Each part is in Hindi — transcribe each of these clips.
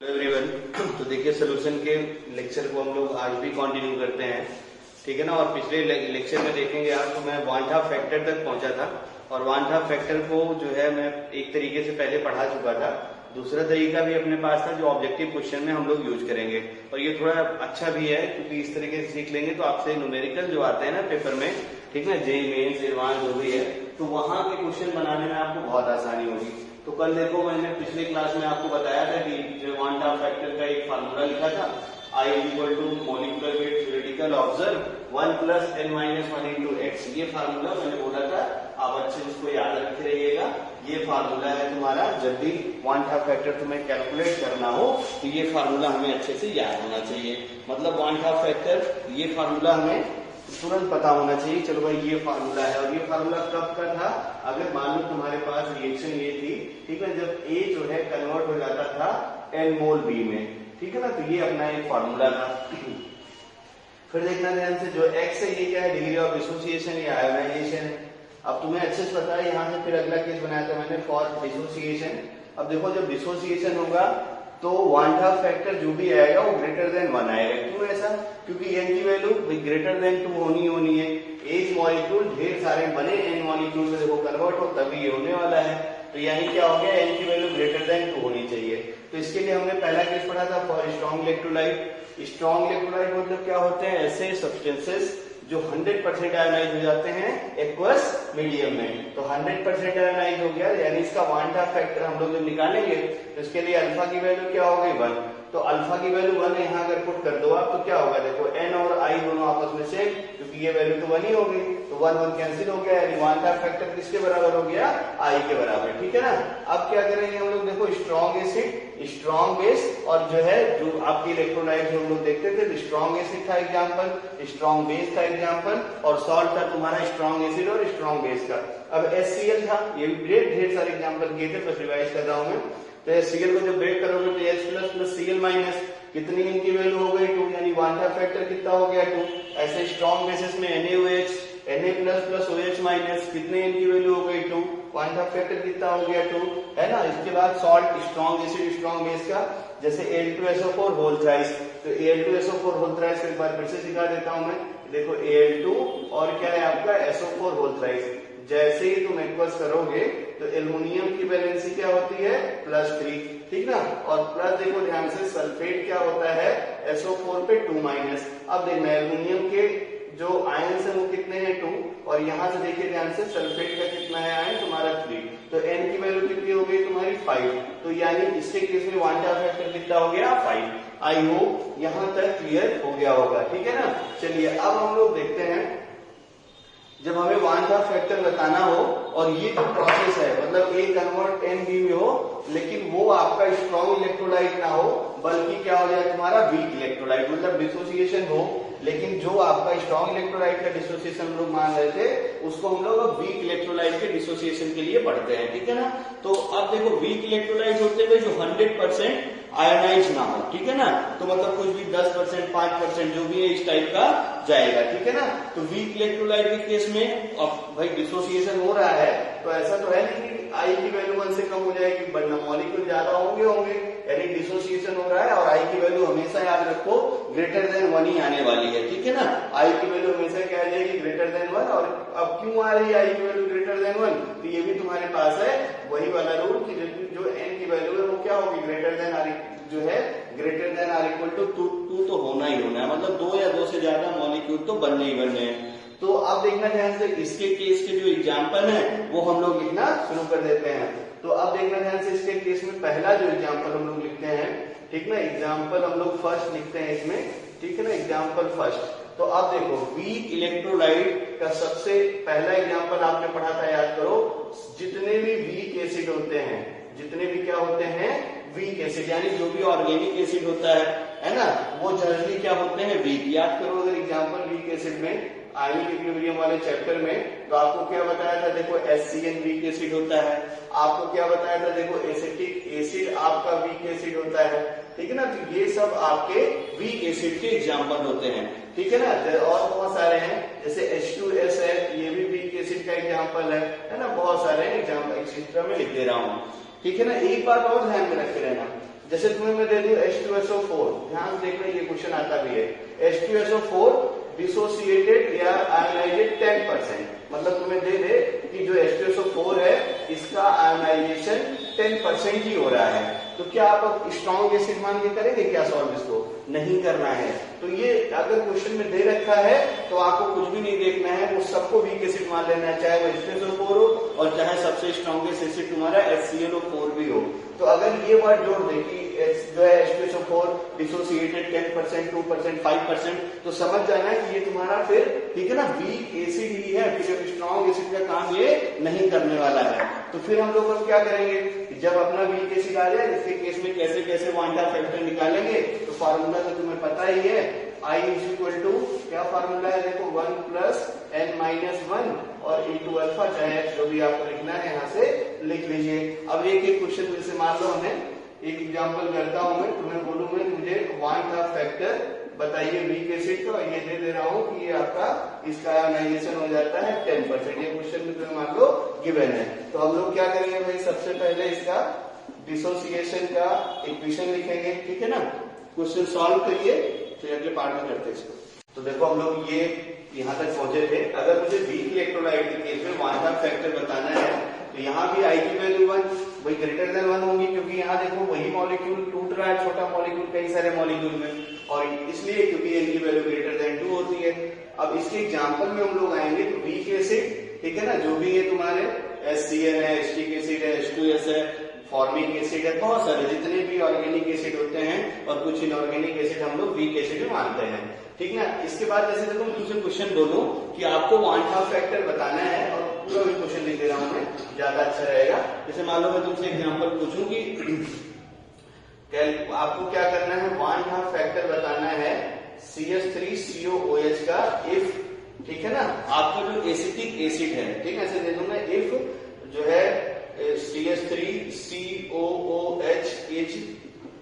Hello everyone. तो देखिए सोल्यूशन के लेक्चर को हम लोग आज भी कंटिन्यू करते हैं, ठीक है ना। और पिछले लेक्चर में देखेंगे आप तो मैं वन हाफ फैक्टर तक पहुंचा था और वन हाफ फैक्टर को जो है मैं एक तरीके से पहले पढ़ा चुका था। दूसरा तरीका भी अपने पास था जो ऑब्जेक्टिव क्वेश्चन में हम लोग यूज करेंगे और ये थोड़ा अच्छा भी है क्योंकि इस तरीके से सीख लेंगे तो आपसे न्यूमेरिकल जो आते हैं ना पेपर में, ठीक है, जेईई मेंस एडवांस जो भी है, तो वहां के क्वेश्चन बनाने में आपको बहुत आसानी होगी। तो कल देखो मैंने पिछले क्लास में आपको बताया था कि जो वन हाफ फैक्टर का एक फार्मूला लिखा था, I equal to molecular weight theoretical observe 1 + n-1 × x। ये फार्मूला मैंने बोला था, आप अच्छे से इसको याद रखते रहिएगा। ये फार्मूला है तुम्हारा, जब भी वन हाफ फैक्टर तुम्हें कैलकुलेट करना हो तो ये फार्मूला हमें अच्छे से याद होना चाहिए। मतलब वन हाफ फैक्टर ये फार्मूला हमें तुरंत पता होना चाहिए, चलो भाई ये फार्मूला है। और ये फार्मूला कब का था? अगर मान लो तुम्हारे पास रिएक्शन ये थी, ठीक है, जब A जो है कन्वर्ट हो जाता था n मोल B में, ठीक है ना, तो ये अपना एक फार्मूला था। फिर देखना ध्यान से, जो x है ये क्या है? डिग्री ऑफ डिसोसिएशन या आयोनाइजेशन है। अब तुम्हें अच्छे से पता है, यहाँ से फिर अगला केस बनाया था मैंने फॉर डिसोसिएशन। अब देखो जब डिसोसिएशन होगा तो वन हाफ फैक्टर जो भी आएगा वो ग्रेटर देन 1 आएगा। क्यों ऐसा? क्योंकि n की वैल्यू ग्रेटर देन 2 होनी है। एक मॉलिक्यूल ढेर सारे बने n मॉलिक्यूल में देखो कन्वर्ट हो तभी ये होने वाला है। तो यानी क्या हो गया? n की वैल्यू ग्रेटर देन 2 होनी चाहिए। तो इसके लिए हमने पहला केस पढ़ा था for strong electrolyte. Strong electrolyte मतलब क्या होते हैं? ऐसे सब्सटेंसेस जो 100% आयोनाइज हो जाते हैं एक्वस मीडियम में। तो 100% आयोनाइज हो गया, यानी इसका वन हाफ फैक्टर हम लोग जब निकालेंगे तो इसके लिए अल्फा की वैल्यू क्या हो गई? 1। तो अल्फा की वैल्यू 1 यहाँ अगर पुट कर दो आप तो क्या होगा? देखो n और i दोनों आपस में सेम, क्योंकि ये वैल्यू तो 1 ही होगी, तो 1 1 कैंसिल हो गया, यानी वन हाफ फैक्टर किसके बराबर हो गया? i के बराबर, ठीक है ना। अब क्या करेंगे हम लोग? देखो स्ट्रॉन्ग एसिड, स्ट्रॉन्ग बेस और जो है जो आपकी इलेक्ट्रोलाइट जो हम लोग देखते थे, स्ट्रॉन्ग एसिड था एग्जाम्पल, स्ट्रॉन्ग बेस था एग्जाम्पल, और सॉल्ट था तुम्हारा स्ट्रॉन्ग एसिड और स्ट्रॉन्ग बेस का। अब HCl था, ये भी ढेर सारे एग्जाम्पल किए थे, बस रिवाइज कर रहा हूं मैं। तो HCl को जब ब्रेक करोगे तो H+ + Cl-, कितनी इनकी वैल्यू हो गई? 2, यानी वन हाफ फैक्टर कितना हो गया? 2। ऐसे स्ट्रॉन्ग बेसिस में NaOH, Na+ + OH-, कितने इनकी वैल्यू हो गई? 2। वन हाफ फैक्टर कितना हो गया? 2, है ना। इसके बाद salt, strong acid, strong base का, जैसे Al2SO4 होल थ्राइस, तो Al2SO4 होल थ्राइस को एक बार फिर से दिखा देता हूं मैं। देखो Al2 और क्या है आपका? SO4 whole thrice. जैसे ही तुम एक्वस करोगे तो एल्युमिनियम की वैलेंसी क्या होती है? +3, ठीक ना। और प्लस देखो ध्यान से, सल्फेट क्या होता है? SO4 पे 2-। अब देखना एल्युमिनियम के जो आयंस है वो कितने हैं? 2, और यहां से देखिए ध्यान से सल्फेट का कितना है आयन? तुम्हारा 3। तो n की वैल्यू कितनी हो गई तुम्हारी? 5। तो यानी इसके केस में वन हाफ फैक्टर कितना हो गया? 5। आई होप यहां तक क्लियर हो गया होगा, ठीक है ना। चलिए अब हम लोग देखते हैं, जब हमें वन हाफ फैक्टर बताना हो और ये जो प्रोसेस है, मतलब A कन्वर्ट n B में हो, लेकिन वो आपका स्ट्रॉन्ग इलेक्ट्रोलाइट ना हो बल्कि क्या हो जाए तुम्हारा? वीक इलेक्ट्रोलाइट, मतलब डिसोसिएशन हो, लेकिन जो आपका स्ट्रॉन्ग इलेक्ट्रोलाइट का डिसोसिएशन हम लोग मान रहे थे उसको हम लोग वीक इलेक्ट्रोलाइट के डिसोसिएशन के लिए पढ़ते हैं, ठीक है ना। तो अब देखो वीक इलेक्ट्रोलाइट होते हुए जो 100% आयोनाइज ना हो, ठीक है ना, तो मतलब कुछ भी 10%, 5% जो भी है इस टाइप का जाएगा, ठीक है ना। तो वीक इलेक्ट्रोलाइट के केस में अब भाई डिसोसिएशन हो रहा है तो ऐसा तो है नहीं कि I की वैल्यू 1 से कम हो जाएगी, वरना मॉलिक्यूल ज्यादा होंगे, यानी डिसोसिएशन हो रहा है और I की वैल्यू हमेशा याद रखो ग्रेटर देन 1 ही आने वाली है, ठीक है ना। I की वैल्यू हमेशा क्या आ जाएगी? Greater than 1। और अब क्यों आ रही है I की वैल्यू ग्रेटर देन 1? तो ये भी तुम्हारे पास है वही वाला रूल कि जो n की वैल्यू है वो क्या होगी? ग्रेटर देन आर, जो है greater than or equal to 2 तो होना ही होना है, मतलब 2 या 2 से ज्यादा मॉलिक्यूल तो बनने ही बनने हैं। तो अब देखना ध्यान से, इसके केस के जो एग्जाम्पल है वो हम लोग लिखना शुरू कर देते हैं। तो अब देखना ध्यान से, इसके केस में पहला जो एग्जाम्पल हम लोग लिखते हैं, ठीक ना, एग्जाम्पल हम लोग फर्स्ट लिखते हैं इसमें, ठीक है ना, एग्जाम्पल फर्स्ट। तो अब देखो वीक इलेक्ट्रोलाइट का सबसे पहला एग्जाम्पल आपने पढ़ा था, याद करो, जितने भी वीक एसिड होते हैं, जितने भी क्या होते हैं? वीक एसिड, यानी जो भी ऑर्गेनिक एसिड होता है ना, वो जनरली क्या होते हैं? वीक। याद करो अगर एग्जाम्पल वीक एसिड में आयनिक इक्विलिब्रियम वाले चैप्टर में, तो आपको क्या बताया था? देखो HCN वीक एसिड होता है। आपको क्या बताया था? देखो एसिटिक एसिड आपका वीक एसिड होता है, ठीक है ना। तो ये सब आपके वीक एसिड के एग्जाम्पल होते हैं, ठीक है ना। और बहुत सारे हैं, जैसे H2S है, ये भी वीक एसिड का एग्जाम्पल है ना। बहुत सारे एग्जाम्पल एक्सेट्रा में लिख दे रहा हूँ, ठीक है ना। एक बात और ध्यान में रखे रहना, जैसे तुम्हें मैं दे दूं H2SO4, ध्यान से देखना ये क्वेश्चन आता भी है, H2SO4 डिसोसिएटेड या आयोनाइजेड 10%, मतलब तुम्हें दे दे कि जो H2SO4 है इसका आयोनाइजेशन 10% ही हो रहा है, तो क्या आप अब स्ट्रॉन्ग एसिड मान के करेंगे क्या सॉल्व इसको? नहीं करना है। तो ये अगर क्वेश्चन में दे रखा है तो आपको कुछ भी नहीं देखना है, वो सबको वीक एसिड मान लेना है, चाहे वो H2SO4 हो और चाहे सबसे स्ट्रॉन्गेस्ट एसिड तुम्हारा HClO4 भी हो। तो अगर ये वर्ड जोड़ दे कि जो है H2SO4 डिसोसिएटेड 10%, 2%, 5%, तो समझ जाना है कि ये तुम्हारा फिर ठीक है ना वीक एसिड ही है, फिर स्ट्रॉन्ग एसिड का काम ये नहीं करने वाला है। तो फिर हम लोग अब क्या करेंगे, जब अपना वीक एसिड आ जाए इसके केस में कैसे कैसे वांडा फैक्टर निकालेंगे, तो फार्मूला तो तुम्हें पता ही है, I इज इक्वल टू क्या फार्मूला है देखो 1 प्लस n-1 और इंटू अल्फा, चाहे जो भी आपको लिखना है यहाँ से लिख लीजिए। अब एक एक क्वेश्चन जैसे मान लो हमें एक एग्जांपल करता हूं, मैं तुम्हें बोलूंगा मुझे वांडा फैक्टर बताइए वीक एसिड का, ये दे रहा हूं कि ये आपका इसका आयोनाइजेशन हो जाता है 10%, ये क्वेश्चन में तुम्हें मान लो गिवन है। तो हम लोग क्या करेंगे भाई, सबसे पहले इसका डिसोसिएशन का इक्वेशन लिखेंगे, ठीक है ना, क्वेश्चन सॉल्व करिए फिर अगले पार्ट में करते हैं इसको। तो देखो हम लोग ये यहाँ तक पहुंचे थे, अगर मुझे वीक इलेक्ट्रोलाइट के केस में वांडा फैक्टर बताना है तो यहाँ भी आई की वैल्यू 1 वही ग्रेटर देन 1 होगी, क्योंकि यहाँ देखो वही मॉलिक्यूल टूट रहा है, छोटा मॉलिक्यूल कई सारे मॉलिक्यूल में, और इसलिए क्योंकि इनकी वैल्यू ग्रेटर देन 2 होती है। अब इसके एग्जांपल में हम लोग आएंगे तो वीक एसिड, ठीक है ना, जो भी ये तुम्हारे HCl है, एसिटिक एसिड है, H2S है, फॉर्मिक एसिड है, बहुत सारे जितने भी ऑर्गेनिक एसिड होते हैं और कुछ इनऑर्गेनिक एसिड हम लोग वीक एसिड मानते हैं, ठीक ना। इसके बाद जैसे देखो मैं तुमसे क्वेश्चन बोलूं कि आपको वांडा फैक्टर बताना है और पूरा भी क्वेश्चन लिख दे रहा हूं मैं, ज्यादा अच्छा रहेगा। जैसे मान लो मैं तुमसे एग्जांपल पूछूं कि आपको क्या करना है, वांडा फैक्टर बताना है CH3COOH का इफ, ठीक है ना, आपका जो एसिटिक एसिड है, ठीक है, ऐसे दे दूंगा इफ जो है CH3COOH,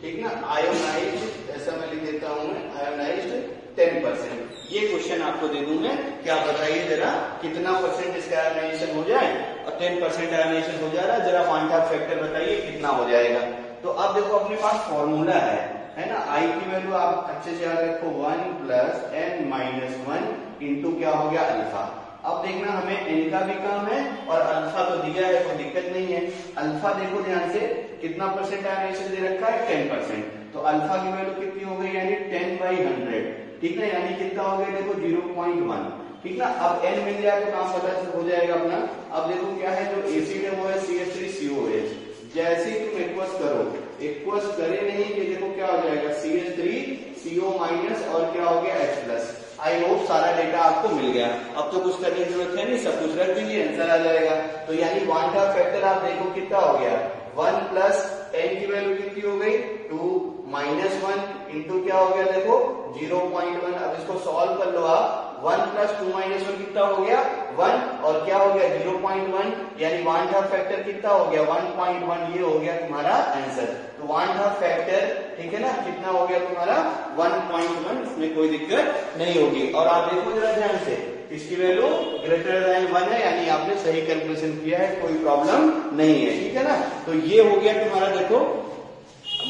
ठीक ना, आयोनाइज्ड, ऐसा मैं लिख देता हूं मैं, आयोनाइज्ड 10%, ये क्वेश्चन आपको दे दूं मैं कि आप बताइए जरा कितना परसेंट इसका आयोनाइजेशन हो जाए, और 10% आयोनाइजेशन हो जा रहा है, जरा वांडा फैक्टर बताइए कितना हो जाएगा। तो अब देखो अपने पास फॉर्मूला है ना, आई की वैल्यू आप अच्छे से याद रखो 1 प्लस n-1 इंटू क्या हो गया अल्फा। अब देखना हमें n का भी काम है और अल्फा तो दिया है, कोई दिक्कत नहीं है। अल्फा देखो ध्यान से कितना परसेंट आयोनाइजेशन दे रखा है 10%, तो अल्फा की वैल्यू कितनी हो गई, यानी 10/100, ठीक ना, यानी कितना हो गया देखो 0.1, ठीक ना। अब n मिल जाए तो काम पता हो जाएगा अपना। अब देखो क्या है, जो एसिड है वो है CH3COOH, जैसे ही तुम एक्वस करो, एक्वस करे नहीं कि देखो क्या हो जाएगा CH3CO- और क्या हो गया H+। आई होप सारा डेटा आपको मिल गया, अब तो कुछ करने की जरूरत है नहीं, सब कुछ रख दीजिए, आंसर आ जाएगा। तो यानी वांडा फैक्टर आप देखो कितना हो गया, 1 प्लस n की वैल्यू कितनी हो गई 2 माइनस 1 इंटू क्या हो गया देखो 0.1। अब इसको सॉल्व कर लो आप, 1 प्लस 2 माइनस 1 कितना हो गया 1, और क्या हो गया 0.1, यानी वांडा फैक्टर कितना हो गया 1.1, ये हो गया तुम्हारा आंसर। तो वांडा फैक्टर, ठीक है ना, कितना हो गया तुम्हारा 1.1, इसमें कोई दिक्कत नहीं होगी। और आप देखो जरा ध्यान से, इसकी वैल्यू ग्रेटर देन 1 है, यानी आपने सही कैलकुलेशन किया है, कोई प्रॉब्लम नहीं है, ठीक है ना। तो ये हो गया तुम्हारा देखो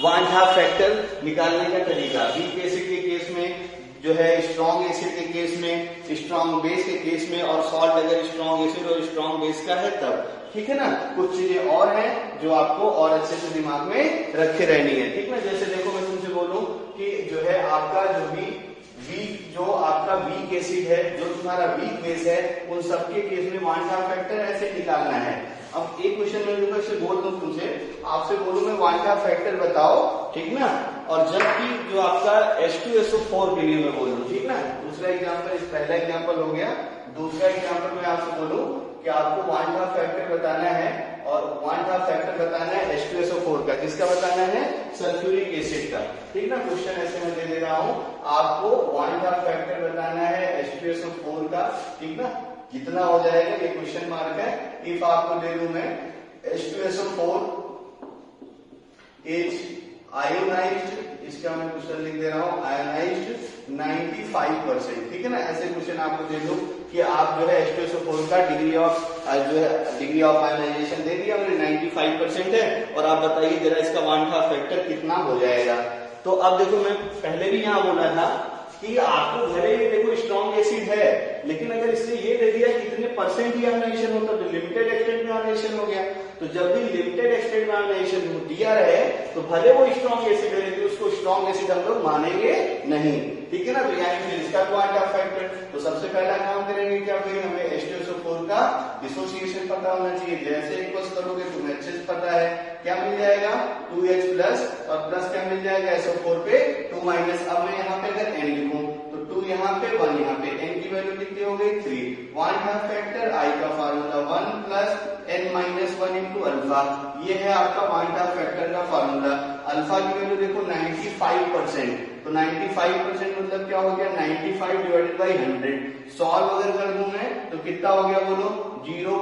वांडा फैक्टर निकालने का तरीका। वीक एसिड के केस में जो है, स्ट्रॉन्ग एसिड के केस में, स्ट्रॉन्ग बेस के केस में, और सॉल्ट अगर स्ट्रॉन्ग एसिड और स्ट्रॉन्ग बेस का है तब, ठीक है ना। कुछ चीजें और हैं जो आपको और अच्छे से दिमाग में रखे रहनी है, ठीक ना। जैसे देखो मैं तुमसे बोलूं कि जो है आपका जो भी जो आपका वीक एसिड है, जो तुम्हारा वीक बेस है, उन सबके केस में वांडा फैक्टर ऐसे निकालना है। अब एक क्वेश्चन में जो से बोल दूं तुमसे, आपसे बोलूं मैं वांडा फैक्टर बताओ, ठीक ना, और जबकि जो आपका H2SO4 के लिए मैं बोलूं, ठीक ना। दूसरा एग्जांपल, पहला एग्जांपल हो गया, दूसरा एग्जांपल में आपसे बोलूं कि आपको वांडा फैक्टर बताना है, और वांडा फैक्टर बताना है H2SO4 का, किसका बताना है सल्फ्यूरिक एसिड का, ठीक ना। क्वेश्चन ऐसे मैं दे रहा हूं, आपको वांडा फैक्टर बताना है H2SO4 का, ठीक ना, कितना हो जाएगा ये क्वेश्चन मार्क है। इफ आपको दे दूं मैं H2SO4 इज आयोनाइज्ड, इसका मैं क्वेश्चन लिख दे रहा हूं आयोनाइज्ड 95%, ठीक है ना। ऐसे क्वेश्चन आपको दे दूं कि आप जो है H2SO4 का डिग्री ऑफ जो है डिग्री ऑफ आयनाइजेशन दे दिया हमने 95% है। और आप बताइए जरा इसका वांछा फैक्टर कितना हो जाएगा। तो अब देखो मैं पहले भी यहाँ बोला था कि आपको भले देखो स्ट्रॉन्ग एसिड है, लेकिन अगर इसने ये दे दिया कितने परसेंट ही आयनाइजेशन होता तो लिमिटेड एक्सटेंट में आयनाइजेशन हो गया। तो जब भी लिमिटेड एक्सटेंट में आयनाइजेशन दिया रहे तो भले वो स्ट्रॉन्ग एसिड है लेकिन उसको स्ट्रॉन्ग एसिड हम लोग मानेंगे नहीं, ठीक है ना। तो यानी फिर इसका क्वांटा फैक्टर, तो सबसे पहला काम करेंगे क्या, फिर हमें H2SO4 का डिसोसिएशन पता होना चाहिए। जैसे इक्वल करोगे तो HH पता है, क्या मिल जाएगा 2H प्लस और प्लस क्या मिल जाएगा SO4 पे 2 माइनस। अब मैं यहाँ पे अगर N लिखूं तो 2 यहाँ पे 1 यहाँ पे, N की वैल्यू कितनी हो गई 3। वांछा फैक्टर I का formula 1 plus N minus 1 into alpha, ये है आपका वांछा फैक्टर का फार्मूला। अल्फा की वैल्यू देखो 95%, तो 95% मतलब क्या हो गया 95 डिवाइडेड बाई 100। सॉल्व अगर कर दूं मैं तो कितना हो गया बोलो 0.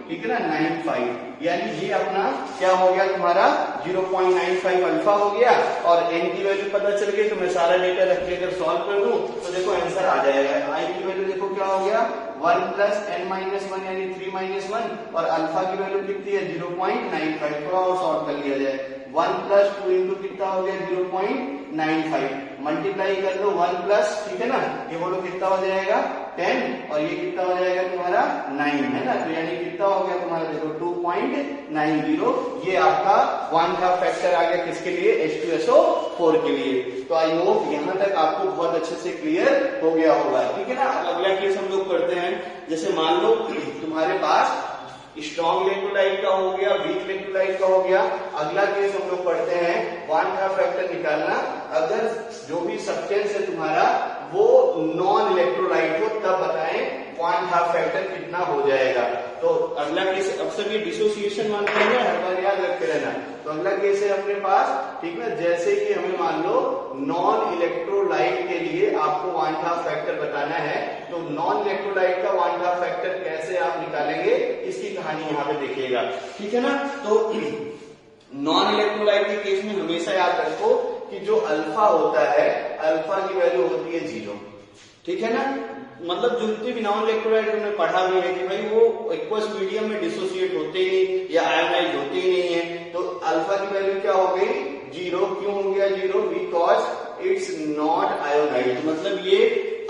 ठीक है ना 95, यानी ये अपना क्या हो गया तुम्हारा 0.95 अल्फा हो गया। और n की वैल्यू पता चल गई तो मैं सारा डेटा रख के अगर सॉल्व कर दूं तो देखो आंसर आ जाएगा। i की वैल्यू देखो क्या हो गया 1 प्लस n माइनस 1 यानी 3 माइनस 1, और अल्फा की वैल्यू कितनी है 0.95। थोड़ा और सॉल्व कर लिया जाए, 1 प्लस 2 इंटू कितना हो गया 0.95, मल्टीप्लाई कर दो 1 प्लस, ठीक है ना, ये बोलो कितना हो जाएगा 10 और ये कितना हो जाएगा तुम्हारा 9 है ना। तो यानी कितना हो गया तुम्हारा देखो 2.90, ये आपका वांछा फैक्टर आ गया किसके लिए H2SO4 के लिए। तो आई होप यहाँ तक आपको बहुत अच्छे से क्लियर हो गया होगा, ठीक है ना। अगला केस हम लोग करते हैं, जैसे मान लो तुम्हारे पास स्ट्रॉन्ग इलेक्ट्रोलाइट का हो गया, वीक इलेक्ट्रोलाइट का हो गया। अगला केस हम लोग पढ़ते हैं वांछा फैक्टर निकालना अगर जो भी सब्सटेंस है तुम्हारा वो नॉन इलेक्ट्रोलाइट हो, तब बताएं वांछा फैक्टर कितना हो जाएगा। तो अगला केस, अब सब ये डिसोसिएशन मानते हैं हर बार याद रखते रहना। तो अगला केस है अपने पास, ठीक है, जैसे कि हमें मान लो नॉन इलेक्ट्रोलाइट के लिए आपको वांछा फैक्टर बताना है, तो नॉन इलेक्ट्रोलाइट का वांछा फैक्टर कैसे आप निकालेंगे इसकी कहानी यहाँ पे देखिएगा, ठीक है ना। तो नॉन इलेक्ट्रोलाइट के केस में हमेशा याद रखो कि जो अल्फा होता है, अल्फा की वैल्यू होती है 0, ठीक है ना। मतलब जो जितने भी नॉन इलेक्ट्रोलाइट हमने पढ़ा भी है कि भाई वो एक्वस मीडियम में डिसोसिएट होते ही नहीं या आयोनाइज होते ही नहीं है, तो अल्फा की वैल्यू क्या हो गई 0। क्यों हो गया 0? बिकॉज इट्स नॉट आयोनाइज, मतलब ये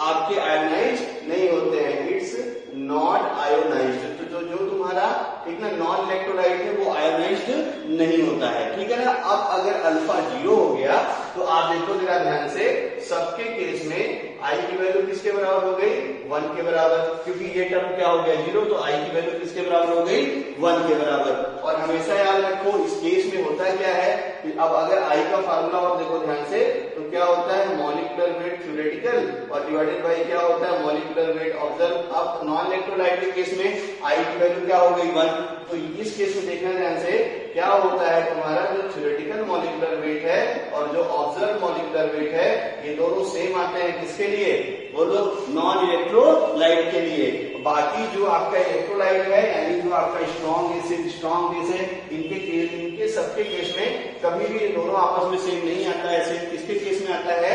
आपके आयोनाइज नहीं होते हैं, इट्स नॉट आयोनाइज्ड। तो जो तुम्हारा ठीक ना नॉन इलेक्ट्रोलाइट है वो आयोनाइज्ड नहीं होता है, ठीक है ना। अब अगर अल्फा 0 हो गया तो आप देखो जरा ध्यान से, सबके केस में आई की वैल्यू किसके बराबर हो गई 1 के बराबर, क्योंकि ये टर्म क्या हो गया 0, तो आई की वैल्यू किसके बराबर हो गई 1 के बराबर। और हमेशा याद रखो इस केस में होता क्या है कि अब अगर आई का फार्मूला और देखो ध्यान से, तो क्या होता है मॉलिक्यूलर वेट थ्योरेटिकल और डिवाइडेड बाय क्या होता है मॉलिक्यूलर वेट ऑब्जर्व। अब नॉन इलेक्ट्रोलाइट के केस में आई की वैल्यू क्या हो गई 1, तो इस केस में देखना ध्यान से क्या होता है तुम्हारा जो थ्योरेटिकल मॉलिक्यूलर वेट है और जो ऑब्जर्व मॉलिक्यूलर वेट है ये दोनों सेम आते हैं किसके लिए, बोलो नॉन इलेक्ट्रोलाइट के लिए। बाकी जो आपका इलेक्ट्रोलाइट है यानी जो आपका स्ट्रॉन्ग एसिड, स्ट्रॉन्ग बेस है, इनके सबके केस में कभी भी ये दोनों आपस में सेम नहीं आता है। सेम किसके केस में आता है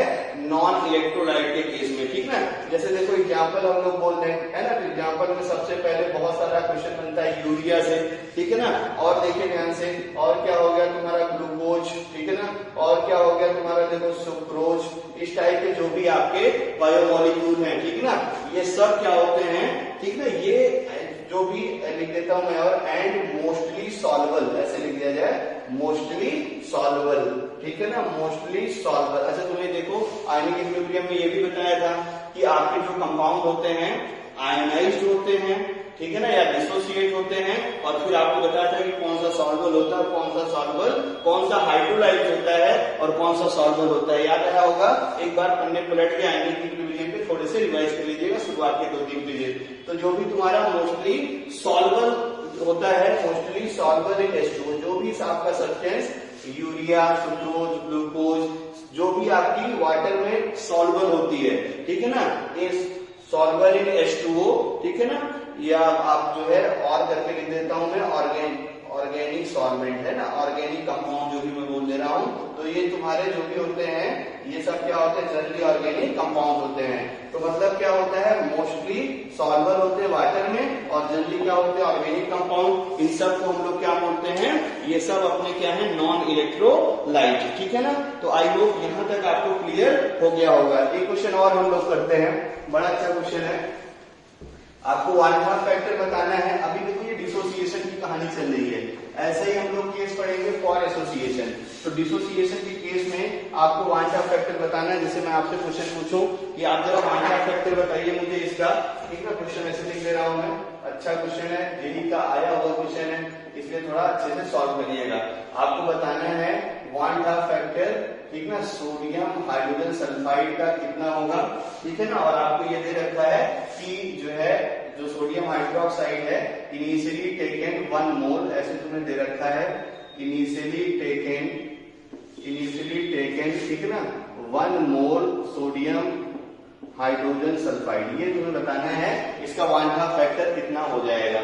नॉन इलेक्ट्रोलाइट के केस में, ठीक ना। जैसे देखो एग्जांपल हम लोग बोल रहे हैं है ना, तो एग्जांपल में सबसे पहले बहुत सारा क्वेश्चन बनता है यूरिया से, ठीक है ना। और देखिए ध्यान से, और क्या हो गया तुम्हारा ग्लूकोज, ठीक है ना, और क्या हो गया तुम्हारा देखो सुक्रोज, इस टाइप के जो भी आपके बायोमोलिक्यूल हैं, ठीक ना, ये सब क्या होते हैं, ठीक ना, ये जो भी लिख देता हूं मैं, और एंड मोस्टली सॉल्युबल, ऐसे लिख दिया जाए मोस्टली सॉल्युबल, ठीक है ना, मोस्टली सॉल्युबल। अच्छा तुम्हें देखो आयनिक इक्विलिब्रियम में ये भी बताया था कि आपके जो कंपाउंड होते हैं आयनाइज्ड होते हैं, ठीक है ना, या डिसोसिएट होते हैं, और फिर आपको बताया था कि कौन सा सॉल्युबल होता है और कौन सा सॉल्युबल, कौन सा हाइड्रोलाइज्ड होता है और कौन सा सॉल्युबल होता है। याद आया होगा, एक बार पन्ने पलट के आयनिक इक्विलिब्रियम पे थोड़े से रिवाइज कर लीजिएगा शुरुआत के 2-3 पीरियड। तो जो भी तुम्हारा मोस्टली सॉल्युबल होता है, मोस्टली सॉल्युबल इन H2O, जो भी आपका सब्सटेंस यूरिया, सुक्रोज, ग्लूकोज, जो भी आपकी वाटर में सॉल्युबल होती है, ठीक है ना, ये सॉल्युबल इन H2O, ठीक है ना, या आप जो है और करके लिख देता हूं मैं ऑर्गेनिक सॉल्वेंट है ना, ऑर्गेनिक कंपाउंड जो भी मैं बोल दे रहा हूं, तो ये तुम्हारे जो भी होते हैं ये सब क्या होते हैं, जनरली ऑर्गेनिक कंपाउंड होते हैं। तो मतलब क्या होता है, मोस्टली सॉल्वर होते हैं वाटर में और जनरली क्या होते हैं, ऑर्गेनिक कंपाउंड। इन सब को हम लोग क्या बोलते हैं, ये सब अपने क्या है, नॉन इलेक्ट्रोलाइट। ठीक है ना। तो आई होप यहां तक आपको क्लियर हो गया होगा। एक क्वेश्चन और हम लोग करते हैं, बड़ा अच्छा क्वेश्चन है। आपको वन हाफ फैक्टर बताना है। अभी देखो ये डिसोसिएशन की कहानी चल रही है, ऐसे ही हम लोग केस पढ़ेंगे फॉर एसोसिएशन। तो डिसोसिएशन के केस में आपको वन हाफ फैक्टर बताना है। जैसे मैं आपसे क्वेश्चन पूछूं कि आप जरा वन हाफ फैक्टर बताइए मुझे इसका, ठीक है। क्वेश्चन ऐसे लिख दे रहा हूं मैं, अच्छा क्वेश्चन है, जेई का आया हुआ क्वेश्चन है, इसलिए थोड़ा अच्छे से सॉल्व करिएगा। आपको बताना है वन हाफ फैक्टर, ठीक ना, सोडियम हाइड्रोजन सल्फाइड का कितना होगा, ठीक है ना। और आपको ये दे रखा है कि जो है, जो सोडियम हाइड्रोक्साइड है, इनिशियली टेकन 1 मोल, ऐसे तुम्हें दे रखा है, इनिशियली टेकन, ठीक है ना, 1 मोल सोडियम हाइड्रोजन सल्फाइड। ये तुम्हें बताना है इसका वन हाफ फैक्टर कितना हो जाएगा।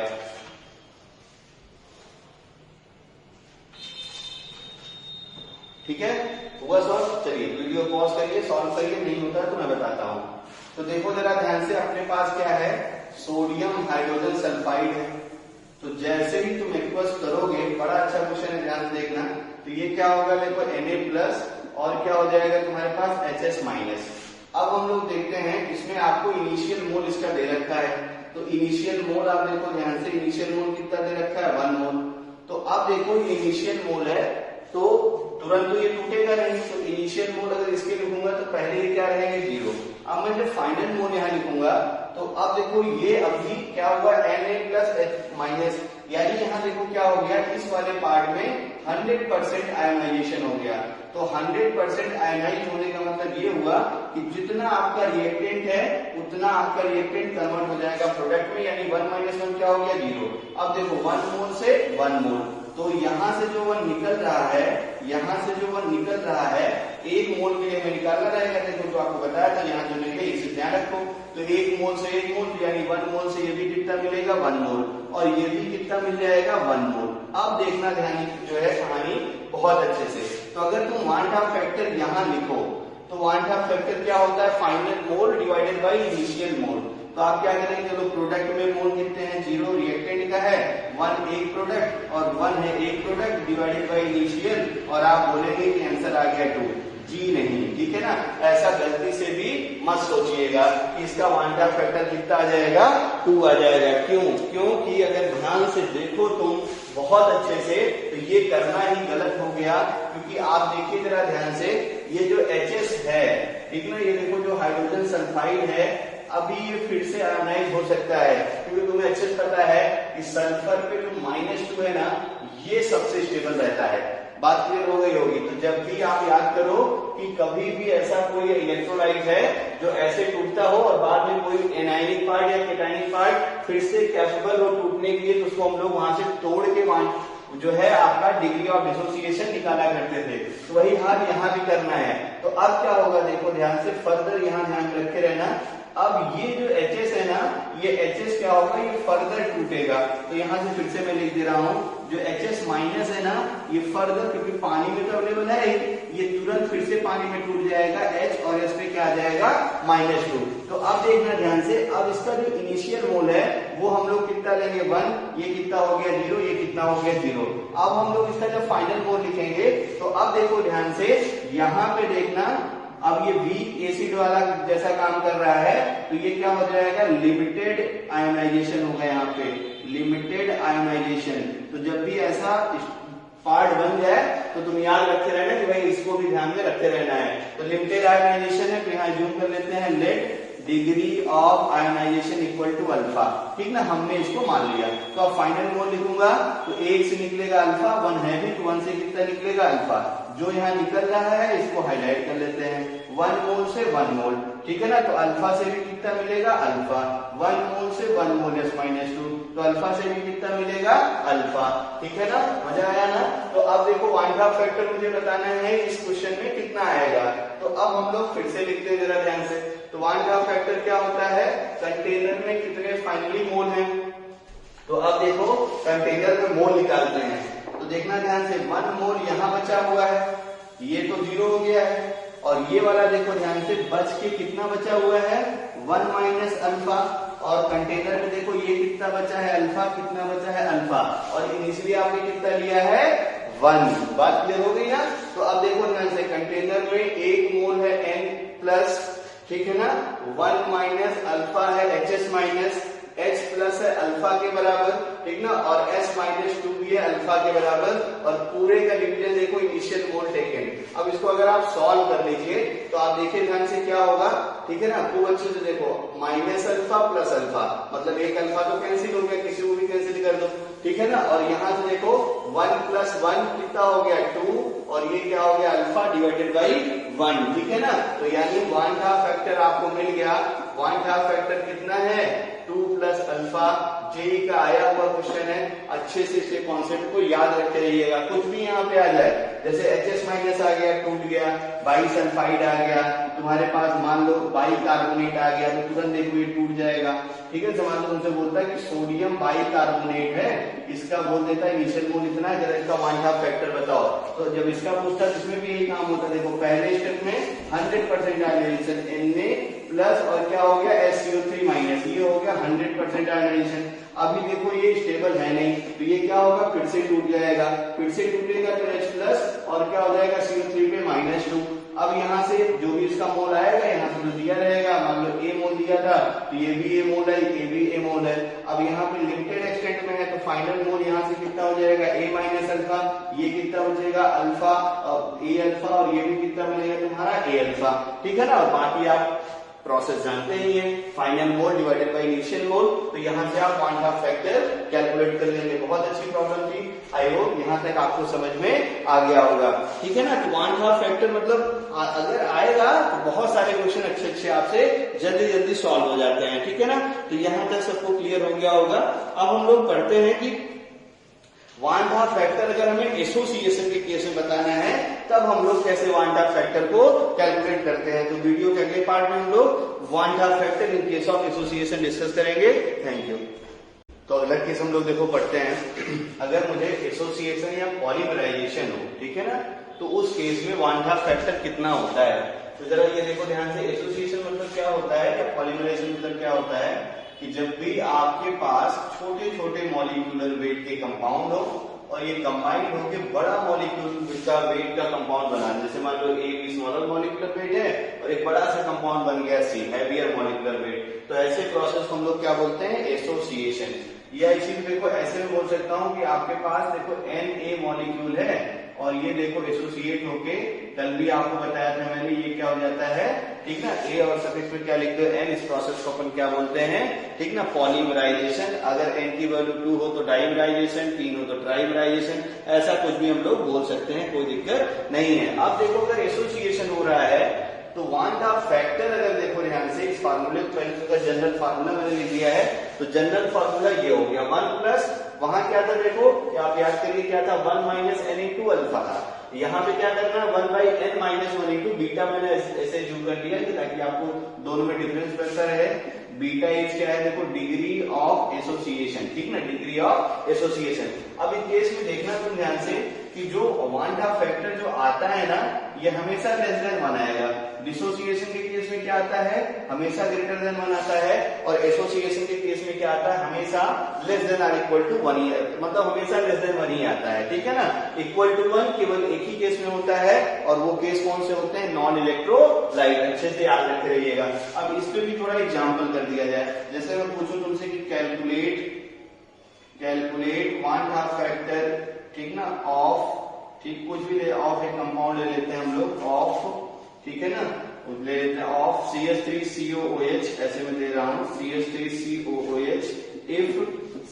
ठीक है, हुआ सॉल्व। चलिए वीडियो पॉज करिए, सॉल्व करिए, नहीं होता तो मैं बताता हूं। तो देखो जरा ध्यान से, अपने पास क्या है, सोडियम हाइड्रोजन सल्फाइड है। तो जैसे ही तुम एक्वस करोगे, बड़ा अच्छा क्वेश्चन है, ध्यान से देखना। तो ये क्या होगा, देखो Na+ और क्या हो जाएगा तुम्हारे पास HS-। अब हम लोग देखते हैं, इसमें आपको इनिशियल मोल इसका दे रखा है। तो इनिशियल मोल आप देखो ध्यान से, इनिशियल मोल कितना दे रखा है, 1 मोल। तो अब देखो ये इनिशियल मोल है, तो तुरंत तो ये टूटेगा नहीं। तो इनिशियल मोल अगर इसके लिखूंगा तो पहले ये क्या रहेंगे, 0। अब मैं जब फाइनल मोल यहाँ लिखूंगा तो अब देखो ये अभी क्या हुआ, Na+H-, यानी यहाँ देखो क्या हो गया, इस वाले पार्ट में 100% आयोनाइजेशन हो गया। तो 100% आयोनाइज होने का मतलब ये हुआ कि जितना आपका रिएक्टेंट है उतना आपका रिएक्टेंट कन्वर्ट हो जाएगा प्रोडक्ट में, यानी 1 - 1 क्या हो गया, 0। अब देखो 1 मोल से 1 मोल, तो यहां से जो 1 निकल रहा है, यहां से जो 1 निकल रहा है, 1 मोल के लिए हमें निकालना रहेगा। देखो जो आपको बताया था, यहाँ जो निकले इसे ध्यान रखो। तो 1 मोल से 1 मोल, यानी 1 मोल से ये भी कितना मिलेगा, 1 मोल, और ये भी कितना मिल जाएगा, 1 मोल। अब देखना ध्यान जो है कहानी बहुत अच्छे से। तो अगर तुम वन हाफ फैक्टर यहाँ लिखो तो वन हाफ फैक्टर क्या होता है, final mole divided by initial मोल। तो आप क्या करेंगे, चलो प्रोडक्ट में मोल कितने हैं, 0 रिएक्टेंट का है, 1 एक प्रोडक्ट और 1 है एक प्रोडक्ट, डिवाइडेड बाई इनिशियल, और आप बोलेंगे कि आंसर आ गया 2। जी नहीं, ठीक है ना। ऐसा गलती से भी मत सोचिएगा कि इसका वन हाफ फैक्टर कितना आ जाएगा, 2 आ जाएगा। क्योंकि अगर ध्यान से देखो तुम बहुत अच्छे से, तो ये करना ही गलत हो गया। क्योंकि आप देखिए जरा ध्यान से, ये जो HS है, ठीक ना, ये देखो जो हाइड्रोजन सल्फाइड है, अभी ये फिर से आयोनाइज हो सकता है। क्योंकि तुम्हें अच्छे से पता है कि सल्फर पे जो -2 है ना, ये सबसे स्टेबल रहता है। बात क्लियर हो गई होगी। तो जब भी आप याद करो कि कभी भी ऐसा कोई इलेक्ट्रोलाइट है जो ऐसे टूटता हो और बाद में कोई एनायनिक पार्ट या केटायनिक पार्ट फिर से कैपेबल हो टूटने के लिए, तो उसको हम लोग वहां से तोड़ के जो है आपका डिग्री ऑफ डिसोसिएशन निकाला करते थे। तो वही हाल यहाँ भी करना है। तो अब क्या होगा, देखो ध्यान से, फर्दर यहाँ ध्यान रखे रहना। अब ये जो HS है ना, ये HS क्या होगा, ये फर्दर टूटेगा। तो यहाँ से फिर से मैं लिख दे रहा हूँ, जो HS- है ना, ये फर्दर, क्योंकि पानी में तो अवेलेबल है, ये तुरंत फिर से पानी में टूट जाएगा, H और S पे क्या आ जाएगा, -2। तो अब देखना ध्यान से, अब इसका जो इनिशियल मोल है वो हम लोग कितना लेंगे, 1, ये कितना हो गया 0, ये कितना हो गया 0। अब हम लोग इसका जब फाइनल मोल लिखेंगे, तो अब देखो ध्यान से, यहाँ पे देखना, अब ये वीक एसिड वाला जैसा काम कर रहा है, तो ये क्या हो जाएगा, लिमिटेड आयोनाइजेशन होगा, यहाँ पे लिमिटेड आयोनाइजेशन। तो जब भी ऐसा पार्ट बन जाए तो तुम याद रखते रहना कि भाई इसको भी ध्यान में रखते रहना है। तो लिमिटेड आयोनाइजेशन है, तो यहाँ जूम कर लेते हैं, let degree of ionisation equal to alpha, ठीक ना, हमने इसको मान लिया। तो अब फाइनल मोल लिखूंगा, तो 1 से निकलेगा अल्फा, 1 है भी, तो 1 से कितना निकलेगा, अल्फा। जो यहाँ निकल रहा है इसको हाईलाइट कर लेते हैं, 1 मोल से 1 मोल, ठीक है ना। तो अल्फा से भी कितना मिलेगा, अल्फा, 1 मोल से 1 मोल S-2, तो अल्फा से भी कितना मिलेगा, अल्फा, ठीक है ना। मजा आया ना। तो अब देखो वन हाफ फैक्टर मुझे बताना है इस क्वेश्चन में कितना आएगा। तो अब हम लोग फिर से लिखते हैं जरा ध्यान से। तो वन हाफ फैक्टर क्या होता है, कंटेनर में कितने फाइनली मोल हैं। तो अब देखो कंटेनर में मोल निकालते हैं। तो देखना ध्यान से, 1 मोल यहाँ बचा हुआ है, ये तो 0 हो गया है, और ये वाला देखो ध्यान से बच के कितना बचा हुआ है 1 माइनस अल्फा, और कंटेनर में देखो ये कितना बचा है अल्फा, कितना बचा है अल्फा, और इनिशियली आपने कितना लिया है 1। बात क्लियर हो गई ना। तो अब देखो ध्यान से कंटेनर में 1 मोल है n प्लस, ठीक है ना, 1 माइनस अल्फा है HS माइनस H प्लस है अल्फा के बराबर, ठीक ना, और S माइनस 2 भी है अल्फा के बराबर, और पूरे का डिवीजन देखो इनिशियल मोल टेकन। अब इसको अगर आप सॉल्व कर लीजिए तो आप देखिए ध्यान से क्या होगा, ठीक है ना, खूब अच्छे से देखो, माइनस अल्फा प्लस अल्फा, मतलब एक अल्फा तो कैंसिल हो गया, किसी को भी कैंसिल कर दो, ठीक है ना, और यहाँ से देखो 1 प्लस 1 कितना हो गया 2, और ये क्या हो गया अल्फा डिवाइडेड बाई 1, ठीक है ना। तो यानी 1/2 फैक्टर आपको मिल गया। 1/2 फैक्टर कितना है 2 प्लस अल्फा। जेई का आया हुआ क्वेश्चन है, अच्छे से इसके कॉन्सेप्ट को याद रखते रहिएगा। कुछ भी यहाँ पे आ जाए, जैसे HS माइनस आ गया, टूट गया, बाई सल्फाइड आ गया, तुम्हारे पास मान लो बाई कार्बोनेट आ गया, तो तुरंत देखो ये टूट जाएगा, ठीक है। मान लो तुमसे बोलता है कि सोडियम बाई कार्बोनेट है, इसका बोल देता है इनिशियल मोल इतना है, जरा इसका 1/2 फैक्टर बताओ। तो जब इसका पूछता है इसमें भी यही काम होता है। देखो पहले स्टेप में 100% आयोनाइजेशन Na प्लस और क्या हो गया SCO3 माइनस, ये हो गया 100% आयोनाइजेशन। अभी देखो ये स्टेबल है नहीं, तो ये क्या होगा फिर से टूट जाएगा, फिर से टूटेगा तो H प्लस और क्या हो जाएगा CO3 पे -2। अब यहाँ से जो भी इसका मोल आएगा यहाँ से जो दिया रहेगा, मान लो A मोल दिया था तो ये भी A मोल है, ये भी A मोल है। अब यहाँ पे लिमिटेड एक्सटेंट में है तो फाइनल मोल यहाँ से कितना हो जाएगा A माइनस अल्फा, ये कितना बचेगा अल्फा, A अल्फा, और ये भी कितना बनेगा तुम्हारा A अल्फा, ठीक है ना। और बाकी आप प्रोसेस जानते ही हैं, final mole divided by initial मोल। तो यहाँ से आप 1/2 फैक्टर कैलकुलेट कर लेंगे। बहुत अच्छी प्रॉब्लम थी, आई होप यहाँ तक आपको समझ में आ गया होगा, ठीक है ना। तो 1/2 फैक्टर मतलब अगर आएगा तो बहुत सारे क्वेश्चन अच्छे अच्छे आपसे जल्दी जल्दी सॉल्व हो जाते हैं, ठीक है ना। तो यहाँ तक सबको क्लियर हो गया होगा। अब हम लोग पढ़ते हैं कि 1/2 फैक्टर अगर हमें एसोसिएशन के केस में बताना है तब हम लोग कैसे 1/2 फैक्टर को कैलकुलेट करते हैं। तो वीडियो के अगले पार्ट में हम लोग 1/2 factor in case of association discuss करेंगे। Thank you. तो अगला केस हम लोग देखो पढ़ते हैं। अगर मुझे एसोसिएशन या पॉलीमराइजेशन हो, ठीक है ना, तो उस केस में 1/2 फैक्टर कितना होता है। तो जरा ये देखो ध्यान से, एसोसिएशन मतलब क्या होता है या पॉलीमराइजेशन मतलब क्या होता है कि जब भी आपके पास छोटे छोटे मॉलिक्यूलर वेट के कंपाउंड हो और ये कंबाइंड होकर बड़ा मॉलिक्यूल का वेट का कंपाउंड बना, जैसे मान लो A स्मॉलर मॉलिक्यूलर वेट है और एक बड़ा सा कंपाउंड बन गया C हैवियर मॉलिक्यूलर वेट, तो ऐसे प्रोसेस को हम लोग क्या बोलते हैं एसोसिएशन। या इसी में देखो ऐसे में बोल सकता हूं कि आपके पास देखो Na मॉलिक्यूल है और ये देखो एसोसिएट होके, कल भी आपको बताया था मैंने, ये क्या हो जाता है, ठीक ना, ए और सफिक्स में क्या लिखते हैं एन, इस प्रोसेस को अपन क्या बोलते हैं, ठीक ना, पॉलीमराइजेशन। अगर एन की वैल्यू 2 हो तो डाइमराइजेशन, 3 हो तो ट्राइमराइजेशन, ऐसा कुछ भी हम लोग बोल सकते हैं, कोई दिक्कत नहीं है। अब देखो अगर एसोसिएशन हो रहा है तो 1/2 फैक्टर अगर देखो ध्यान से, इस फार्मूले को पहले तो जनरल फार्मूला मैंने लिख दिया है, तो जनरल फार्मूला ये हो गया 1 प्लस, वहां क्या था देखो, आप याद करिए क्या था, 1 माइनस एन इंटू अल्फा था। यहाँ पे क्या करना है 1 by n minus 1 into beta, मैंने ऐसे जूम कर लिया कि ताकि आपको दोनों में डिफरेंस पता रहे। बीटा इज क्या है देखो, डिग्री ऑफ एसोसिएशन, ठीक ना, डिग्री ऑफ एसोसिएशन। अब इस केस में देखना तुम ध्यान से कि जो 1/2 फैक्टर जो आता है ना, ये हमेशा लेस देन 1 आएगा। डिसोसिएशन के केस में क्या आता है, हमेशा ग्रेटर देन 1 आता है, और एसोसिएशन के केस में क्या आता है, हमेशा लेस देन और इक्वल टू 1 ही, मतलब हमेशा लेस देन 1 ही आता है, ठीक है ना। इक्वल टू 1 केवल एक ही केस में होता है, और वो केस कौन से होते हैं, नॉन इलेक्ट्रोलाइट। अच्छे से याद रखते रहिएगा। अब इस पे भी थोड़ा एग्जाम्पल कर दिया जाए, जैसे मैं पूछूं तुमसे कि कैलकुलेट 1/2 फैक्टर, ठीक ना, ऑफ, ठीक कुछ भी ले, ऑफ एक कंपाउंड ले लेते हैं हम लोग, ऑफ, ठीक है ना, ले लेते हैं ऑफ CH3COOH, ऐसे में दे रहा हूं CH3COOH, if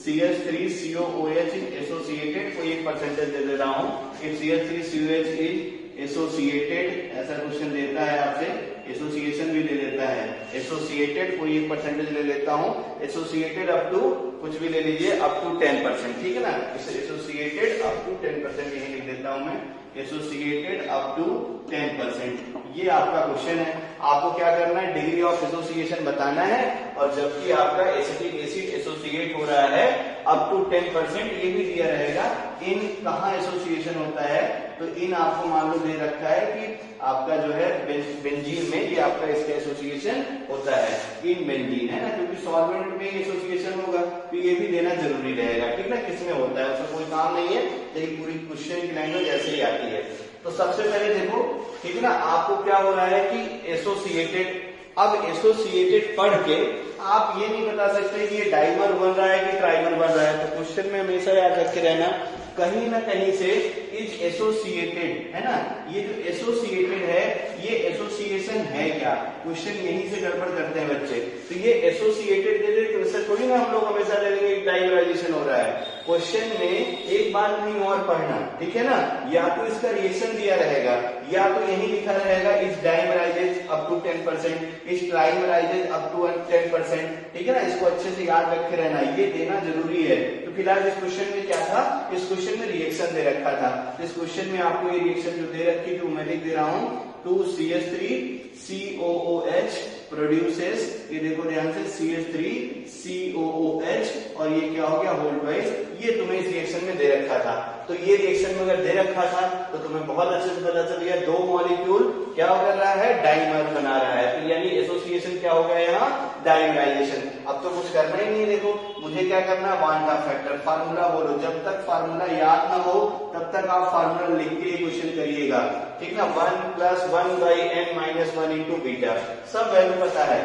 CH3COOH is associated, कोई एक परसेंटेज दे रहा हूं, इफ CH3COOH इज एसोसिएटेड, ऐसा क्वेश्चन देता है आपसे, एसोसिएशन भी दे देता है, एसोसिएटेड कोई एक परसेंटेज ले लेता हूं, एसोसिएटेड अप टू कुछ भी ले लीजिए, अप टू 10%, ठीक है ना, एसोसिएटेड अप टू 10%, यही लिख देता हूं मैं, एसोसिएटेड अप टू 10%। ये आपका क्वेश्चन है, आपको क्या करना है, डिग्री ऑफ एसोसिएशन बताना है, और जबकि आपका एसिटिक एसिड एसोसिएट हो रहा है अप टू 10%, ये भी दिया रहेगा। इन कहाँ एसोसिएशन होता है, तो इन आपको मान लो दे रखा है कि आपका जो है बेंजीन में ये आपका इसका एसोसिएशन होता है, इन बेंजीन है ना, क्योंकि सॉल्वेंट में एसोसिएशन होगा तो ये भी देना जरूरी रहेगा, ठीक ना, किसमें होता है उसका कोई काम नहीं है, लेकिन पूरी क्वेश्चन की लैंग्वेज ऐसे ही आती है। तो सबसे पहले देखो, ठीक है ना, आपको क्या हो रहा है कि एसोसिएटेड, अब एसोसिएटेड पढ़ के आप ये नहीं बता सकते कि ये डाइमर बन रहा है कि ट्राइमर बन रहा है, तो क्वेश्चन में हमेशा याद रखे रहना कहीं ना कहीं से इज एसोसिएटेड, है ना, ये जो एसोसिएटेड है ये एसोसिएशन है क्या, क्वेश्चन यहीं से गड़बड़ करते हैं बच्चे। तो ये एसोसिएटेड दे दे तो ऐसा थोड़ी ना हम लोग हमेशा लेंगे डाइमराइजेशन हो रहा है, क्वेश्चन में एक बार नहीं और पढ़ना, ठीक है ना, या तो इसका रिएक्शन दिया रहेगा या तो यही लिखा रहेगा is dimerises up to 10%, is trimerises up to 10%, ठीक है ना, इसको अच्छे से याद रखे रहना, ये देना जरूरी है। तो फिलहाल इस क्वेश्चन में क्या था, इस क्वेश्चन में रिएक्शन दे रखा था, इस क्वेश्चन में आपको ये रिएक्शन जो दे रखी थी मैं लिख दे रहा हूं, 2CH3COOH प्रोड्यूसेस, ये देखो ध्यान से CH3COOH, और ये क्या हो गया होल्ड वाइज, ये तुम्हें इस रिएक्शन में दे रखा था। तो ये रिएक्शन में अगर दे रखा था तो तुम्हें बहुत अच्छे से पता चल गया दो मॉलिक्यूल क्या कर रहा है, डाइमर बना रहा है, तो यानी एसोसिएशन क्या हो गया यहाँ, डाइमराइजेशन। अब तो कुछ करना ही नहीं, देखो मुझे क्या करना है, वांडा फैक्टर फार्मूला बोलो, जब तक फार्मूला याद ना हो तब तक आप फार्मूला लिख के क्वेश्चन करिएगा, ठीक ना, 1 + 1/n - 1 × बीटा, सब वैल्यू पता है,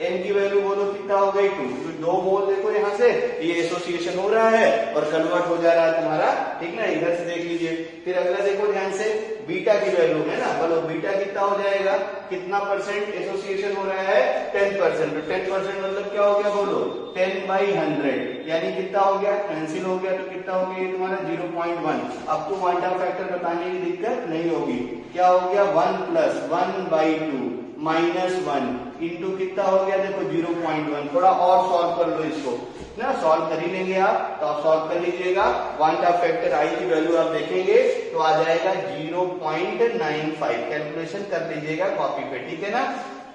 n की वैल्यू बोलो कितना हो गई 2, 2 मोल देखो यहाँ से ये एसोसिएशन हो रहा है और कन्वर्ट हो जा रहा है तुम्हारा, ठीक ना, इधर से देख लीजिए। फिर अगला देखो ध्यान से, बीटा की वैल्यू है ना, बोलो बीटा कितना हो जाएगा, कितना परसेंट एसोसिएशन हो रहा है, 10%, तो 10% मतलब क्या हो गया बोलो 10/100, यानी कितना हो गया, कैंसिल हो गया, तो कितना हो गया ये तुम्हारा 0.1। अब तो क्वांटम फैक्टर बताने की दिक्कत नहीं होगी, क्या हो गया 1 + 1/2 -1 इंटू कितना हो गया देखो 0.1, थोड़ा और सॉल्व कर लो इसको ना, सॉल्व कर ही लेंगे आप, तो आप सॉल्व कर लीजिएगा, क्वांटम फैक्टर आई की वैल्यू आप देखेंगे तो आ जाएगा 0.95, कैलकुलेशन कर लीजिएगा कॉपी पे, ठीक है ना,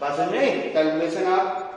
बात समझ में, कैलकुलेशन आप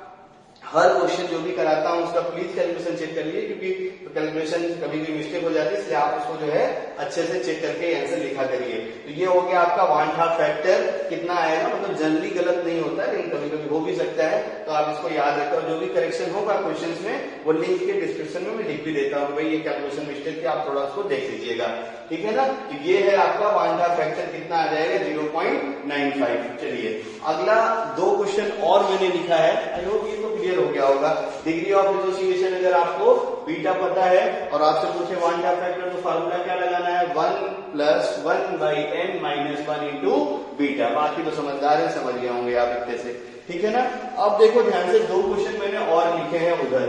हर क्वेश्चन जो भी कराता हूं उसका प्लीज कैलकुलेशन चेक कर लीजिए, क्योंकि कैलकुलेशन कभी भी मिस्टेक हो जाती है, इसलिए आप उसको जो है अच्छे से चेक करके आंसर लिखा करिए। तो ये हो गया आपका वांडा फैक्टर कितना आएगा, मतलब जनरली गलत नहीं होता है लेकिन कभी कभी हो भी सकता है, तो आप इसको याद रखें, और जो भी करेक्शन होगा क्वेश्चन में वो लिंक के डिस्क्रिप्शन में मैं लिख भी देता हूँ, भाई ये कैलकुलेशन मिस्टेक थी, आप थोड़ा उसको देख लीजिएगा, ठीक है ना। तो ये है आपका वांडा फैक्टर कितना आ जाएगा 0.95। चलिए अगला दो क्वेश्चन और मैंने लिखा है, आई होप ये तो क्लियर हो गया होगा। डिग्री ऑफ एसोसिएशन अगर आपको बीटा पता है और आपसे पूछे वांडा फैक्टर, तो फार्मूला क्या लगाना है, 1 + 1/n - 1 × बीटा, बाकी तो समझदार है, समझ गए होंगे आप इतने से, ठीक है ना। अब देखो ध्यान से, दो क्वेश्चन मैंने और लिखे हैं उधर,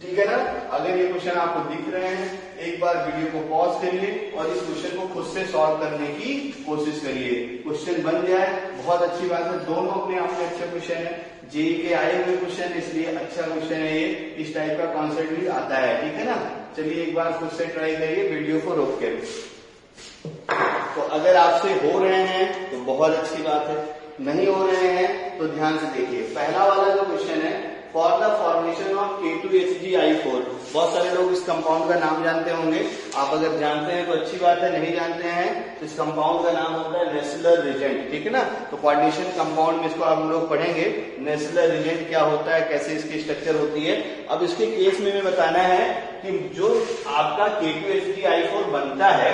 ठीक है ना, अगर ये क्वेश्चन आपको दिख रहे हैं एक बार वीडियो को पॉज करिए और इस क्वेश्चन को खुद से सॉल्व करने की कोशिश करिए, क्वेश्चन बन जाए बहुत अच्छी बात है, दोनों अपने आप में अच्छे क्वेश्चन है, जेईई के आए हुए क्वेश्चन, इसलिए अच्छा क्वेश्चन है ये, इस टाइप का कॉन्सेप्ट भी आता है, ठीक है ना। चलिए एक बार खुद से ट्राई करिए वीडियो को रोक कर, तो अगर आपसे हो रहे हैं तो बहुत अच्छी बात है, नहीं हो रहे हैं तो ध्यान से देखिए। पहला वाला जो क्वेश्चन है, for the formation of K2HgI4, बहुत सारे लोग इस कंपाउंड का नाम जानते होंगे, आप अगर जानते हैं तो अच्छी बात है, नहीं जानते हैं तो इस कंपाउंड का नाम होता है नेस्लर रिजेंट, ठीक है ना। तो कोऑर्डिनेशन कंपाउंड में इसको हम लोग पढ़ेंगे, नेस्लर रिजेंट क्या होता है, कैसे इसकी स्ट्रक्चर होती है। अब इसके केस में बताना है कि जो आपका K2HgI4 बनता है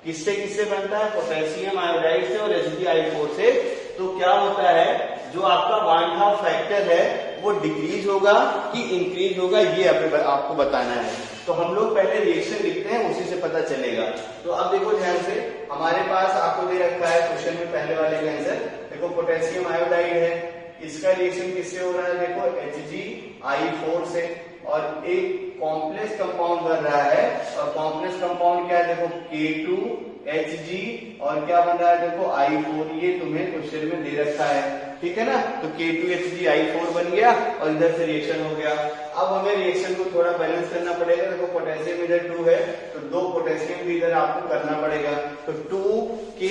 किससे किससे बनता है, पोटेशियम आयोडाइड से और HgI4 से, तो क्या होता है जो आपका वांडा फैक्टर है वो डिक्रीज होगा कि इंक्रीज होगा, ये आपको बताना है। तो हम लोग पहले रिएक्शन लिखते हैं, उसी से पता चलेगा। तो अब देखो ध्यान से, हमारे पास आपको दे रखा है क्वेश्चन में पहले वाले का आंसर, देखो पोटेशियम आयोडाइड है, इसका रिएक्शन किससे हो रहा है, देखो HgI4 से, और एक कॉम्प्लेक्स कंपाउंड बन रहा है, और कॉम्प्लेक्स कंपाउंड क्या है देखो K2Hg, और क्या बन रहा है देखो I4, ये तुम्हें क्वेश्चन में दे रखा है, ठीक है ना। तो K2HgI4 बन गया और इधर से रिएक्शन हो गया। अब हमें रिएक्शन को थोड़ा बैलेंस करना पड़ेगा, देखो पोटेशियम इधर 2 है तो 2 पोटेशियम भी इधर आपको करना पड़ेगा, तो 2Ki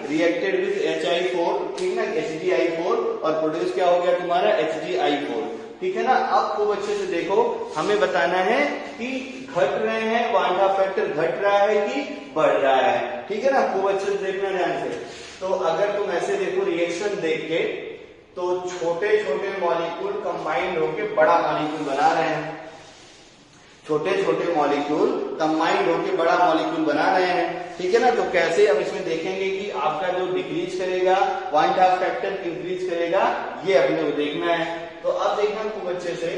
रिएक्टेड विद HI4, ठीक ना, HgI4, और प्रोड्यूस क्या हो गया तुम्हारा HgI4, ठीक है ना। अब खूब अच्छे से देखो, हमें बताना है कि घट रहे हैं, वांडा फैक्टर घट रहा है कि बढ़ रहा है, ठीक है ना। खूब अच्छे से देखना ध्यान से। तो अगर तुम ऐसे देखो रिएक्शन देख के, तो छोटे छोटे मॉलिक्यूल कंबाइंड होकर बड़ा मॉलिक्यूल बना रहे हैं, छोटे छोटे मॉलिक्यूल कंबाइंड होकर बड़ा मॉलिक्यूल बना रहे हैं, ठीक है ना। तो कैसे, अब इसमें देखेंगे कि आपका जो डिक्रीज करेगा वांट हाफ फैक्टर इंक्रीज करेगा, ये अपने को देखना है। तो अब देखना खूब अच्छे से,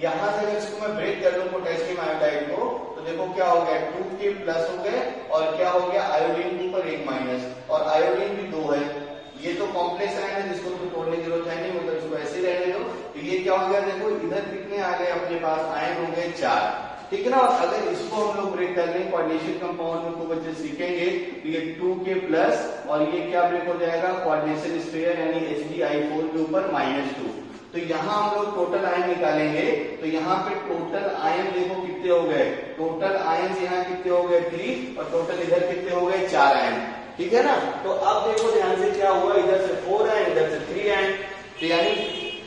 यहां से अगर इसको मैं ब्रेक कर दूं पोटेशियम आयोडाइड को, तो देखो क्या हो गया, 2K प्लस हो गए और क्या हो गया, आयोडीन के ऊपर 1 माइनस, और आयोडीन भी 2 है। ये तो कॉम्प्लेक्स आयन है जिसको तो तोड़ने की जरूरत है नहीं, मतलब इसको ऐसे ही रहने दो। तो ये क्या हो गया, देखो इधर कितने आ गए अपने पास, आयन हो गए 4, ठीक है ना। और अगर इसको हम लोग ब्रेक कर लें कोऑर्डिनेशन कंपाउंड में, खूब अच्छे सीखेंगे, तो ये 2K प्लस और ये क्या ब्रेक हो जाएगा, कोऑर्डिनेशन स्फीयर यानी HgI4 के ऊपर -2। तो यहाँ हम लोग टोटल आयन निकालेंगे, तो यहाँ पे टोटल आयन देखो कितने हो गए, टोटल आयन यहाँ कितने हो गए 3, और टोटल इधर कितने हो गए 4 आयन, ठीक है ना। तो अब देखो ध्यान से क्या हुआ, इधर से 4 आयन, इधर से 3 आयन, तो यानी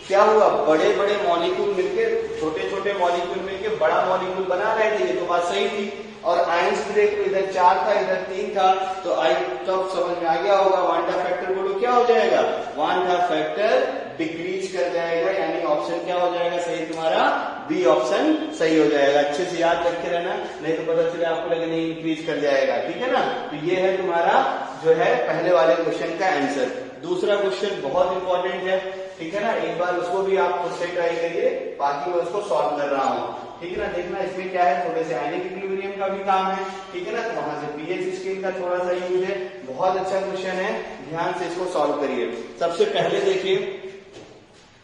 क्या हुआ, बड़े बड़े मॉलिक्यूल मिलके छोटे छोटे मॉलिक्यूल मिलके बड़ा मॉलिक्यूल बना रहे थे, ये तो बात सही थी। और आयंस ब्रेक तो इधर 4 था, इधर 3 था, तो आई तब समझ में आ गया होगा, वांट हाफ फैक्टर बोलो क्या हो जाएगा, वांट हाफ फैक्टर डिक्रीज कर जाएगा, यानी ऑप्शन क्या हो जाएगा सही तुम्हारा, बी ऑप्शन सही हो जाएगा। अच्छे से याद रखे रहना, नहीं तो पता चले आपको लगे नहीं इंक्रीज कर जाएगा, ठीक है ना। तो ये है तुम्हारा जो है पहले वाले क्वेश्चन का आंसर। दूसरा क्वेश्चन बहुत इंपॉर्टेंट है, ठीक है ना, एक बार उसको भी आप खुद से ट्राई करिए, बाकी मैं उसको सॉल्व कर रहा हूँ, ठीक है ना। देखना इसमें क्या है, थोड़े से आयनिक इक्विलिब्रियम का भी काम है, ठीक है ना। तो वहां से पीएच स्केल का थोड़ा सा यूज है, बहुत अच्छा क्वेश्चन है, ध्यान से इसको सॉल्व करिए। सबसे पहले देखिए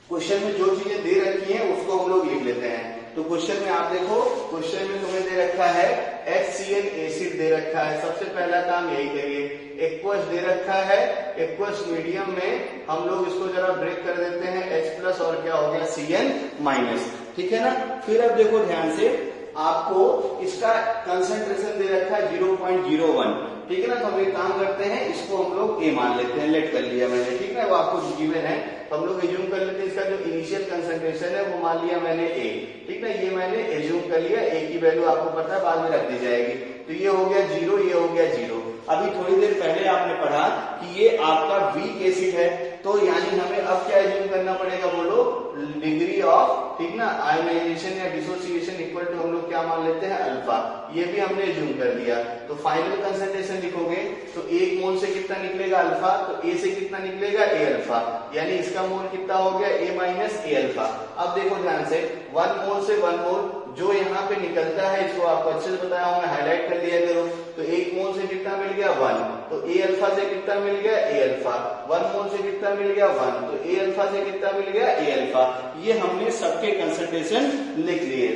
क्वेश्चन में जो चीजें दे रखी हैं उसको हम लोग लिख लेते हैं। तो क्वेश्चन में आप देखो, क्वेश्चन में तुम्हें दे रखा है HCl एसिड दे रखा है, सबसे पहला काम यही करिए। एक्वस दे रखा है, एक्वस मीडियम में हम लोग इसको जरा ब्रेक कर देते हैं, H प्लस और क्या हो गया Cl माइनस, ठीक है ना। फिर अब देखो ध्यान से, आपको इसका कंसंट्रेशन दे रखा है 0.01, ठीक है ना। तो हम एक काम करते हैं, इसको हम लोग ए मान लेते हैं, लेट कर लिया मैंने, ठीक है, वो आपको गिवन है, तो हम लोग एज्यूम कर लेते हैं इसका जो इनिशियल कंसंट्रेशन है वो मान लिया मैंने ए, ठीक है, ये मैंने एज्यूम कर लिया, ए की वैल्यू आपको पता है बाद में रख दी जाएगी। तो ये हो गया 0, ये हो गया 0। अभी थोड़ी देर पहले आपने पढ़ा कि ये आपका वीक एसिड है, तो यानी हमें अब क्या एज्यूम करना पड़ेगा, बोलो डिग्री ऑफ, ठीक ना, आयनाइजेशन या डिसोसिएशन इक्वल टू हम लोग क्या मान लेते हैं अल्फा, ये भी हमने एज्यूम कर दिया। तो फाइनल कंसंट्रेशन लिखोगे तो 1 मोल से कितना निकलेगा अल्फा, तो ए से कितना निकलेगा ए अल्फा, यानी इसका मोल कितना हो गया ए माइनस ए अल्फा। अब देखो ध्यान से, 1 मोल से 1 मोल जो यहाँ पे निकलता है, इसको आपको अच्छे से बताया हूं मैं, हाईलाइट कर लिया करो। तो 1 मोल से कितना मिल गया 1, तो ए अल्फा से कितना मिल गया ए अल्फा, 1 मोल से कितना मिल गया 1, तो ए अल्फा से कितना मिल गया ए अल्फा। ये हमने सबके कंसंट्रेशन लिख लिए।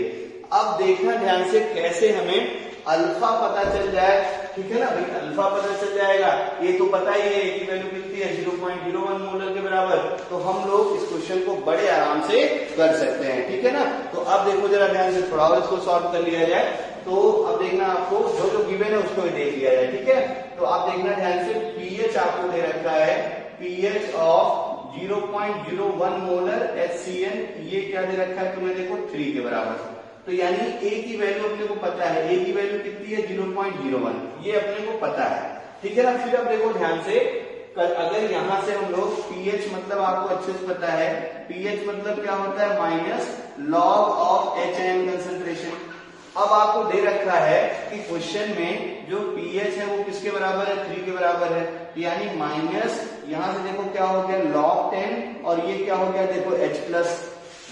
अब देखना ध्यान से कैसे हमें अल्फा पता चल जाए, ठीक है ना भाई, अल्फा पता चल जाएगा, ये तो पता ही है, की वैल्यू कितनी है 0.01 मोलर के बराबर। तो हम लोग इस क्वेश्चन को बड़े आराम से कर सकते हैं, ठीक है ना। तो अब देखो जरा ध्यान से, थोड़ा और इसको सॉल्व कर लिया जाए। तो अब देखना आपको जो जो गिवन है उसको देख लिया जाए, ठीक है। तो आप देखना ध्यान से, पीएच आपको दे रखा है, पीएच ऑफ 0.01 मोलर HCl, ये क्या दे रखा है तुम्हें, देखो 3 के बराबर। तो यानी ए की वैल्यू अपने को पता है, ए की वैल्यू कितनी है 0.01, ये अपने को पता है, ठीक है ना। फिर अब देखो ध्यान से, अगर यहां से हम लोग पीएच मतलब आपको अच्छे से पता है, पीएच मतलब क्या होता है minus log of H ion concentration. अब आपको दे रखा है कि क्वेश्चन में जो पीएच है वो किसके बराबर है, 3 के बराबर है, यानी माइनस यहां से देखो क्या हो गया log 10 और ये क्या हो गया देखो H प्लस,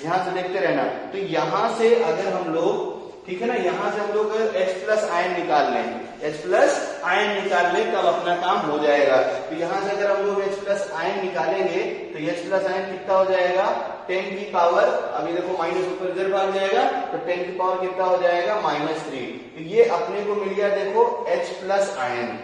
ध्यान से देखते रहना। तो यहां से अगर हम लोग, ठीक है ना, यहां से हम लोग H प्लस आयन निकाल लें, H प्लस आयन निकाल लें तब अपना काम हो जाएगा। तो यहां से अगर हम लोग H प्लस आयन निकालेंगे तो H प्लस आयन कितना हो जाएगा 10 की पावर, अभी देखो माइनस ऊपर इधर भाग जाएगा, तो 10 की पावर कितना हो जाएगा -3। तो ये अपने को मिल गया देखो H प्लस आयन।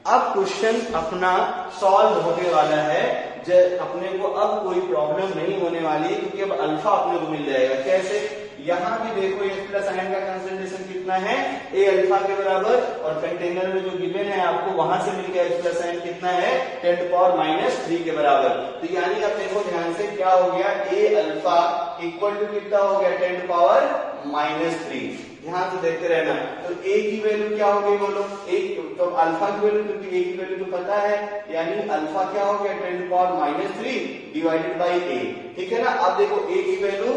अब क्वेश्चन अपना सॉल्व होने वाला है, जब अपने को अब कोई प्रॉब्लम नहीं होने वाली है, क्योंकि अब अल्फा अपने को मिल जाएगा। कैसे, यहाँ भी देखो H प्लस आयन का कंसंट्रेशन कितना है ए अल्फा के बराबर, और कंटेनर में जो गिवन है आपको वहां से मिल गया H प्लस आयन कितना है 10 to the power -3 के बराबर। तो यानी अब देखो ध्यान से क्या हो गया, ए अल्फा इक्वल टू कितना हो गया 10⁻⁻3। ध्यान से देखते रहना। तो a की वैल्यू क्या हो गई बोलो, एक तो अल्फा की वैल्यू, क्योंकि a की वैल्यू तो पता है, यानी अल्फा क्या हो गया 10⁻⁻3 डिवाइडेड बाई a। ठीक है ना। अब देखो a की वैल्यू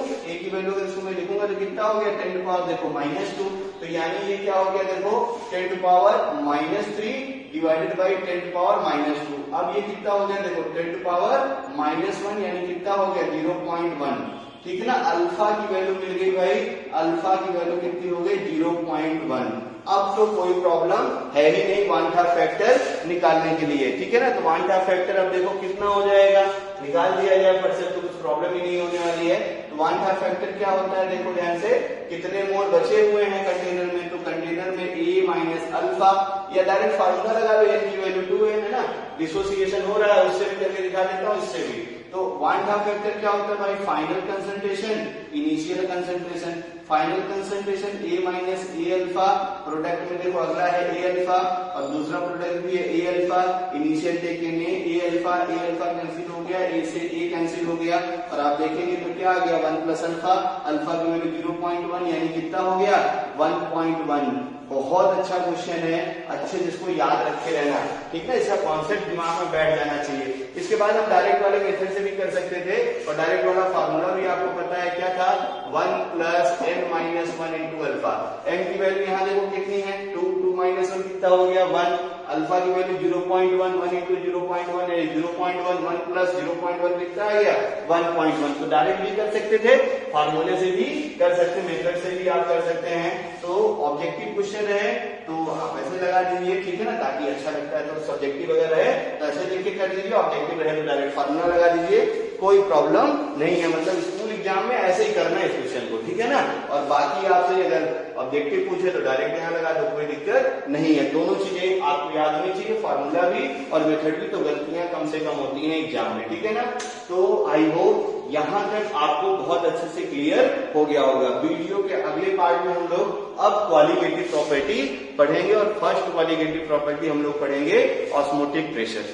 अगर इसको मैं लिखूंगा तो कितना हो गया 10⁻, देखो -2, तो यानी ये क्या हो गया देखो 10⁻⁻3 डिवाइडेड बाई 10⁻⁻2। अब ये कितना हो गया देखो 10⁻⁻1 यानी कितना हो गया 0.1। ठीक है ना। अल्फा की वैल्यू मिल गई भाई, अल्फा की वैल्यू कितनी हो गई 0.1। अब तो कोई प्रॉब्लम है ही नहीं वांछा फैक्टर निकालने के लिए। ठीक है ना। तो वांछा फैक्टर अब देखो कितना हो जाएगा, निकाल दिया जाए पर से तो कुछ प्रॉब्लम ही नहीं होने वाली है। तो वांछा फैक्टर क्या होता है देखो ध्यान से, कितने मोल बचे हुए हैं कंटेनर में, तो कंटेनर में a माइनस अल्फा, या डायरेक्ट फार्मूला लगा लो, n की वैल्यू 2 है ना, डिसोसिएशन हो रहा है, उससे भी करके दिखा देता हूँ, इससे भी। तो वांछा फैक्टर क्या होता है भाई, final concentration, initial concentration. Final concentration a minus A alpha, product में देखो अगला है a अल्फा और दूसरा प्रोडक्ट भी है a अल्फा। इनिशियल देखेंगे a अल्फा कैंसिल हो गया, a से a कैंसिल हो गया, और आप देखेंगे तो क्या आ गया 1 प्लस अल्फा, अल्फा की वैल्यू 0.1 यानी कितना हो गया 1.1। बहुत अच्छा क्वेश्चन है, अच्छे जिसको याद रखे रहना। ठीक है, इसका कॉन्सेप्ट दिमाग में बैठ जाना चाहिए। इसके बाद हम डायरेक्ट वाले मेथड से भी कर सकते थे, और डायरेक्ट वाला फार्मूला भी आपको पता है क्या था, 1 plus n minus 1 into alpha. n की वैल्यू यहाँ देखो कितनी है 2 माइनस 1 कितना हो गया 1, अल्फा की वैल्यू 0.1, 1 इंटू 0.1 है 0.1, 1 प्लस 0.1 कितना आ गया 1.1। तो डायरेक्ट भी कर सकते थे, फार्मूले से भी कर सकते, मेथड से भी आप कर सकते हैं। तो ऑब्जेक्टिव क्वेश्चन है तो आप ऐसे लगा दीजिए, ठीक है ना, ताकि अच्छा लगता है। तो सब्जेक्टिव अगर है तो ऐसे देख के कर दीजिए, ऑब्जेक्टिव रहे तो डायरेक्ट फार्मूला लगा दीजिए, कोई प्रॉब्लम नहीं है। मतलब स्कूल एग्जाम में ऐसे ही करना है इस क्वेश्चन को, ठीक है ना। और बाकी आपसे अगर ऑब्जेक्टिव पूछे तो डायरेक्ट यहाँ लगा दो, कोई दिक्कत नहीं है। दोनों चीजें आपको याद होनी चाहिए, फार्मूला भी और मेथड भी, तो गलतियां कम से कम होती हैं एग्जाम में, ठीक है ना। तो आई होप यहां तक आपको बहुत अच्छे से क्लियर हो गया होगा। वीडियो के अगले पार्ट में हम लोग अब क्वालिटेटिव प्रॉपर्टी पढ़ेंगे, और फर्स्ट क्वालिटेटिव प्रॉपर्टी हम लोग पढ़ेंगे ऑस्मोटिक प्रेशर।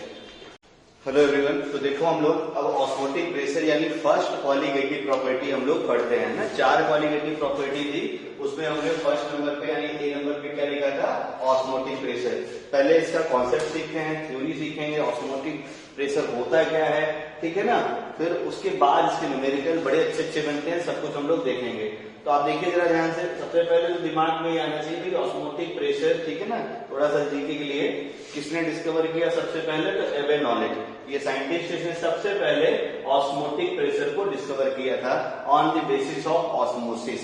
हेलो एवरीवन, तो देखो हम लोग अब ऑस्मोटिक प्रेशर यानी फर्स्ट क्वालिटेटिव प्रॉपर्टी हम लोग पढ़ते हैं ना। 4 क्वालिटेटिव प्रॉपर्टी थी, उसमें हमने फर्स्ट नंबर पे यानी ए नंबर पे क्या लिखा था ऑस्मोटिक प्रेशर। पहले इसका कॉन्सेप्ट सीखते हैं, थ्योरी सीखेंगे, ऑस्मोटिक प्रेशर होता क्या है, ठीक है ना। फिर उसके बाद इसके न्यूमेरिकल बड़े अच्छे अच्छे बनते हैं, सब कुछ हम लोग देखेंगे। तो आप देखिए जरा ध्यान से, सबसे पहले तो दिमाग में आना चाहिए कि ऑस्मोटिक प्रेशर, ठीक है ना, थोड़ा सा जीके के लिए किसने डिस्कवर किया सबसे पहले, तो एबे नॉलेज, ये साइंटिस्ट ने सबसे पहले ऑस्मोटिक प्रेशर को डिस्कवर किया था on the basis of osmosis.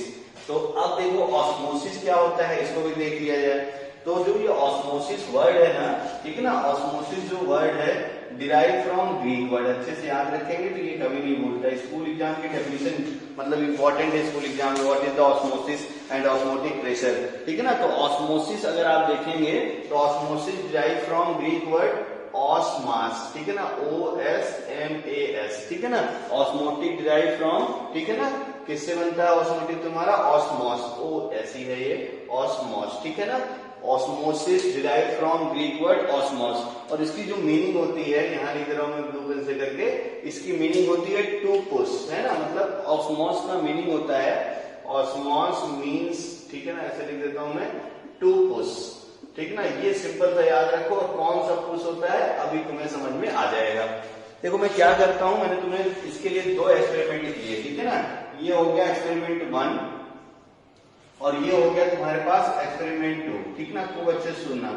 तो अब देखो ऑस्मोसिस क्या होता है, इसको भी देख लिया जाए। तो जो ये ऑस्मोसिस वर्ड है ना, ठीक है ना, ऑस्मोसिस जो वर्ड है डिराइव फ्रॉम ग्रीक वर्ड, अच्छे से याद रखेंगे तो ये कभी नहीं भूलता। स्कूल एग्जाम की डेफिनेशन मतलब इंपॉर्टेंट है स्कूल एग्जाम में, what is the osmosis and osmotic pressure, ठीक है ना। तो ऑस्मोसिस अगर आप देखेंगे तो osmosis derive from Greek word osmos, ठीक है ना, OSMAS, ठीक है ना। ऑस्मोटिक डिराइव फ्रॉम, ठीक है ना, किससे बनता है ऑस्मोटिक तुम्हारा, ऑस्मॉस, OS ही है ये, ऑस्मॉस, ठीक है ना। Osmosis derive from Greek word osmos, और इसकी जो मीनिंग होती है यहाँ लिख रहा हूं मैं ब्लू पेन से करके, इसकी मीनिंग होती है टू पुश, है ना। मतलब ऑस्मॉस का मीनिंग होता है, ऑस्मॉस मीन्स, ठीक है ना, ऐसे लिख देता हूं मैं, टू पुश, ठीक है ना। ये सिंपल सा याद रखो, और कौन सा पुश होता है अभी तुम्हें समझ में आ जाएगा। देखो मैं क्या करता हूं, मैंने तुम्हें इसके लिए 2 एक्सपेरिमेंट दिए, ठीक है ना। ये हो गया एक्सपेरिमेंट 1 और ये हो गया तुम्हारे पास एक्सपेरिमेंट 2, ठीक ना। खूब अच्छे से सुनना।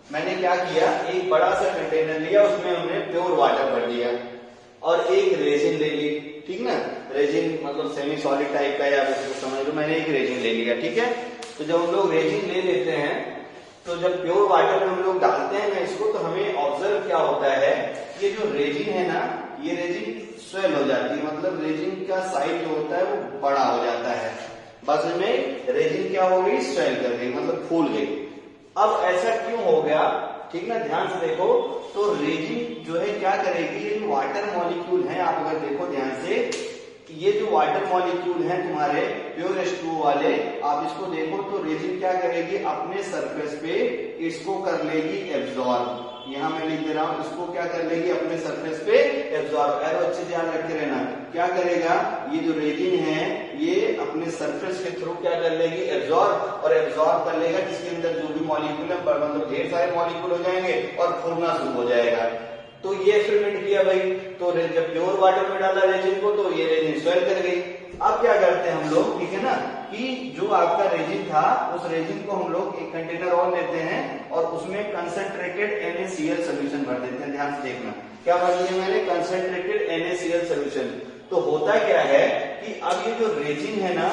मैंने क्या किया, एक बड़ा सा कंटेनर लिया, उसमें हमने प्योर वाटर भर दिया और एक रेजिन ले ली, ठीक ना। रेजिन मतलब सेमी सॉलिड टाइप का, या उसको समझ लो, मैंने एक रेजिन ले लिया, ठीक है। तो जब हम लोग रेजिन ले लेते हैं तो जब प्योर वाटर में हम लोग डालते हैं ना इसको, तो हमें ऑब्जर्व क्या होता है, ये जो रेजिन है ना, ये रेजिन स्वेल हो जाती है, मतलब रेजिन का साइज जो होता है वो बड़ा हो जाता है। बस में रेजिन क्या हो गई, स्वेल कर गई, मतलब फूल गई। अब ऐसा क्यों हो गया, ठीक ना, ध्यान से देखो। तो रेजिन जो है क्या करेगी, ये वाटर मॉलिक्यूल है, आप अगर देखो ध्यान से, ये जो वाटर मॉलिक्यूल हैं तुम्हारे प्योर H2O वाले, आप इसको देखो तो रेजिन क्या करेगी, अपने सरफेस पे इसको कर लेगी एब्जॉर्ब, यहाँ मैं लिख दे रहा हूँ, इसको क्या कर लेगी अपने सरफेस पे एब्जॉर्ब, एरो अच्छे से ध्यान रखे रहना, क्या करेगा ये जो रेजिन है ये अपने सरफेस के थ्रू क्या कर लेगी एब्जॉर्ब, और एब्जॉर्ब कर लेगा जिसके अंदर जो भी मॉलिक्यूल है मतलब ढेर सारे मॉलिक्यूल हो जाएंगे और फूलना शुरू हो जाएगा। तो ये एक्सपेरिमेंट किया भाई, तो जब प्योर वाटर में डाला रेजिन को तो ये रेजिन स्वेल कर गई। अब क्या करते हैं हम लोग, ठीक है ना, कि जो आपका रेजिन था उस रेजिन को हम लोग एक कंटेनर और लेते हैं और उसमें कंसंट्रेटेड NaCl सोल्यूशन भर देते हैं। ध्यान से देखना क्या भर दिया मैंने, कंसंट्रेटेड NaCl सोल्यूशन। तो होता क्या है कि अब ये जो रेजिन है ना,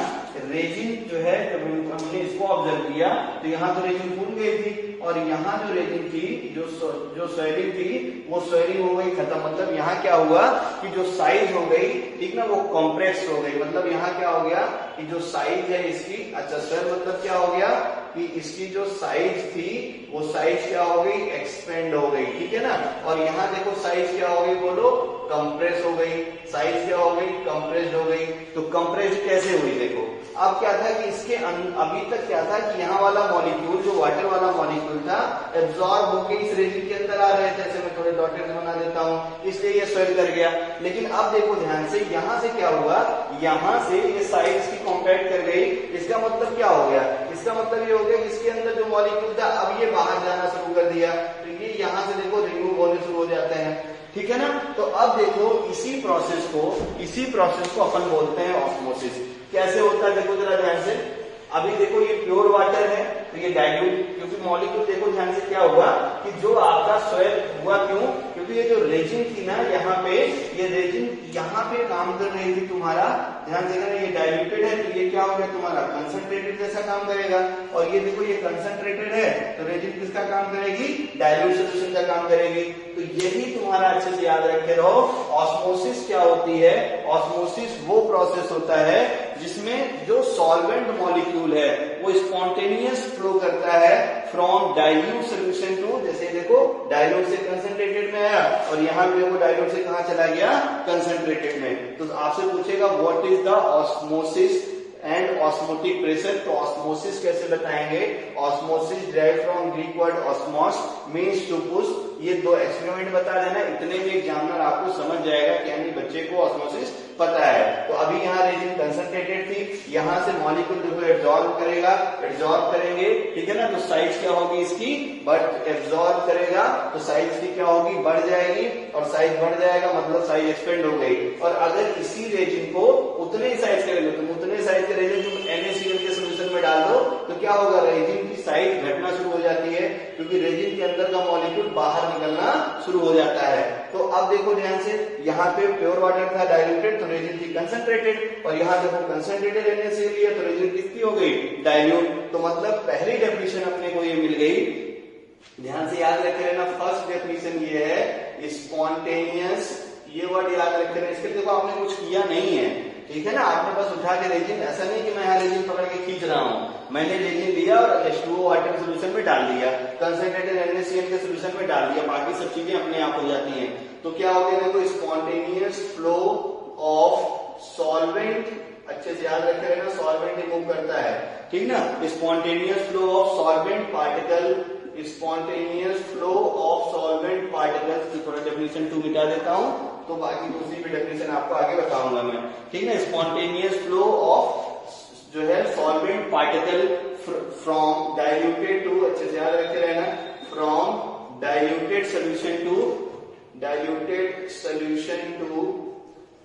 रेजिन जो है जब हमने इसको ऑब्जर्व किया तो यहाँ तो रेजिन फूल गई थी और यहाँ जो रेजिन थी जो स्वेलिंग थी वो स्वेलिंग हो गई खत्म। मतलब यहाँ क्या हुआ कि जो साइज हो गई, ठीक ना, वो कॉम्प्रेक्स हो गई। मतलब यहाँ क्या हो गया कि जो साइज है इसकी, अच्छा स्वेल मतलब क्या हो गया कि इसकी जो साइज थी वो साइज क्या हो गई एक्सपेंड हो गई, ठीक है ना। और यहाँ देखो साइज क्या हो गई बोलो, कंप्रेस हो गई। साइज क्या हो गई, कंप्रेस्ड हो गई। तो कंप्रेस कैसे हुई देखो, अब क्या था कि इसके अभी तक क्या था कि यहाँ वाला मॉलिक्यूल जो वाटर वाला मॉलिक्यूल था एब्जॉर्ब होकर इस रेजिन के अंदर आ रहे थे, जैसे मैं थोड़े डॉटेड बना देता हूँ, इसलिए ये स्वेल कर गया। लेकिन अब देखो ध्यान से, यहाँ से क्या हुआ, यहाँ से ये साइज की कॉम्पैक्ट कर गई। इसका मतलब क्या हो गया, इसका मतलब ये हो गया कि इसके अंदर जो मॉलिक्यूल था अब ये बाहर जाना शुरू कर दिया, तो ये यहाँ से देखो रिमूव होने शुरू हो जाते हैं, ठीक है ना। तो अब देखो इसी प्रोसेस को अपन बोलते हैं ऑस्मोसिस। कैसे होता है देखो जरा ध्यान से, अभी देखो ये प्योर वाटर है तो ये डाइल्यूट, क्योंकि मॉलिक्यूल देखो ध्यान से क्या हुआ कि जो आपका स्वेल हुआ, क्यों, क्योंकि ये जो रेजिन थी ना यहाँ पे, ये रेजिन यहाँ पे काम कर रही थी तुम्हारा, ध्यान देना ये डाइल्यूटेड है तो ये क्या हो गया तुम्हारा कंसंट्रेटेड जैसा काम करेगा। और ये देखो ये कंसंट्रेटेड है तो रेजिन किसका काम करेगी, डाइल्यूट सोल्यूशन का काम करेगी। तो यही तुम्हारा अच्छे से याद रखे रहो, ऑस्मोसिस क्या होती है। ऑस्मोसिस वो प्रोसेस होता है जिसमें जो सॉल्वेंट मॉलिक्यूल है वो स्पॉन्टेनियस फ्लो करता है फ्रॉम डाइल्यूट सोल्यूशन टू, जैसे देखो डाइल्यूट से कंसंट्रेटेड में आया और यहाँ पे देखो डाइल्यूट से कहाँ चला गया, कंसंट्रेटेड में। तो आपसे पूछेगा what is the osmosis and osmotic pressure. तो ऑस्मोसिस कैसे बताएंगे, osmosis derived from Greek word osmos means to push. ये दो एक्सपेरिमेंट बता देना, इतने में एग्जामिनर आपको समझ जाएगा कि यानी बच्चे को ऑस्मोसिस पता है। तो अभी यहाँ रेजिन कंसंट्रेटेड थी, यहाँ से मॉलिक्यूल देखो एब्जॉर्ब करेगा, एब्जॉर्ब करेंगे, ठीक है ना, तो साइज क्या होगी इसकी, बट एब्जॉर्ब करेगा तो साइज की क्या होगी, बढ़ जाएगी, और साइज बढ़ जाएगा मतलब साइज एक्सपेंड हो गई। और अगर इसी रेजिन को उतने ही साइज करेंगे, तुम उतने साइज के रेजिन तुम NaCl के सोल्यूशन में डाल दो तो क्या होगा, रेजिन की साइज घटना शुरू हो जाती है, क्योंकि रेजिन के अंदर का मॉलिक्यूल बाहर निकलना शुरू हो जाता है। तो अब देखो ध्यान से, यहाँ पे प्योर वाटर था डाइल्यूटेड तो रेजिन थी कंसंट्रेटेड, और यहाँ देखो कंसंट्रेटेड NaCl लिया तो रेजिन कितनी हो गई, डाइल्यूट। तो मतलब पहली डेफिनेशन अपने को ये मिल गई, ध्यान से याद रखे रहना। फर्स्ट डेफिनेशन ये है स्पॉन्टेनियस, ये वर्ड याद रखे रहना। इसके देखो आपने कुछ किया नहीं है, ठीक है ना, आपने बस उठा के रेजिन, ऐसा नहीं कि मैं यहाँ रेजिन पकड़ के खींच रहा हूँ, मैंने रेजिन लिया और H2O वाटर सोल्यूशन में डाल दिया, कंसंट्रेटेड NaCl के सोल्यूशन में डाल दिया, बाकी सब चीजें अपने आप हो जाती हैं। तो क्या हो गया देखो, स्पॉन्टेनियस फ्लो ऑफ सॉल्वेंट, अच्छे से याद रखे रहना, सॉल्वेंट रिमूव करता है, ठीक ना, spontaneous flow of solvent particle, spontaneous flow of solvent particles की थोड़ा डेफिनेशन 2 मिटा देता हूं, तो बाकी दूसरी भी डेफिनेशन आपको आगे बताऊंगा मैं, ठीक है। स्पॉन्टेनियस फ्लो ऑफ जो है solvent particle from diluted to, अच्छे से याद रखे रहना, from diluted solution to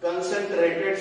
concentrated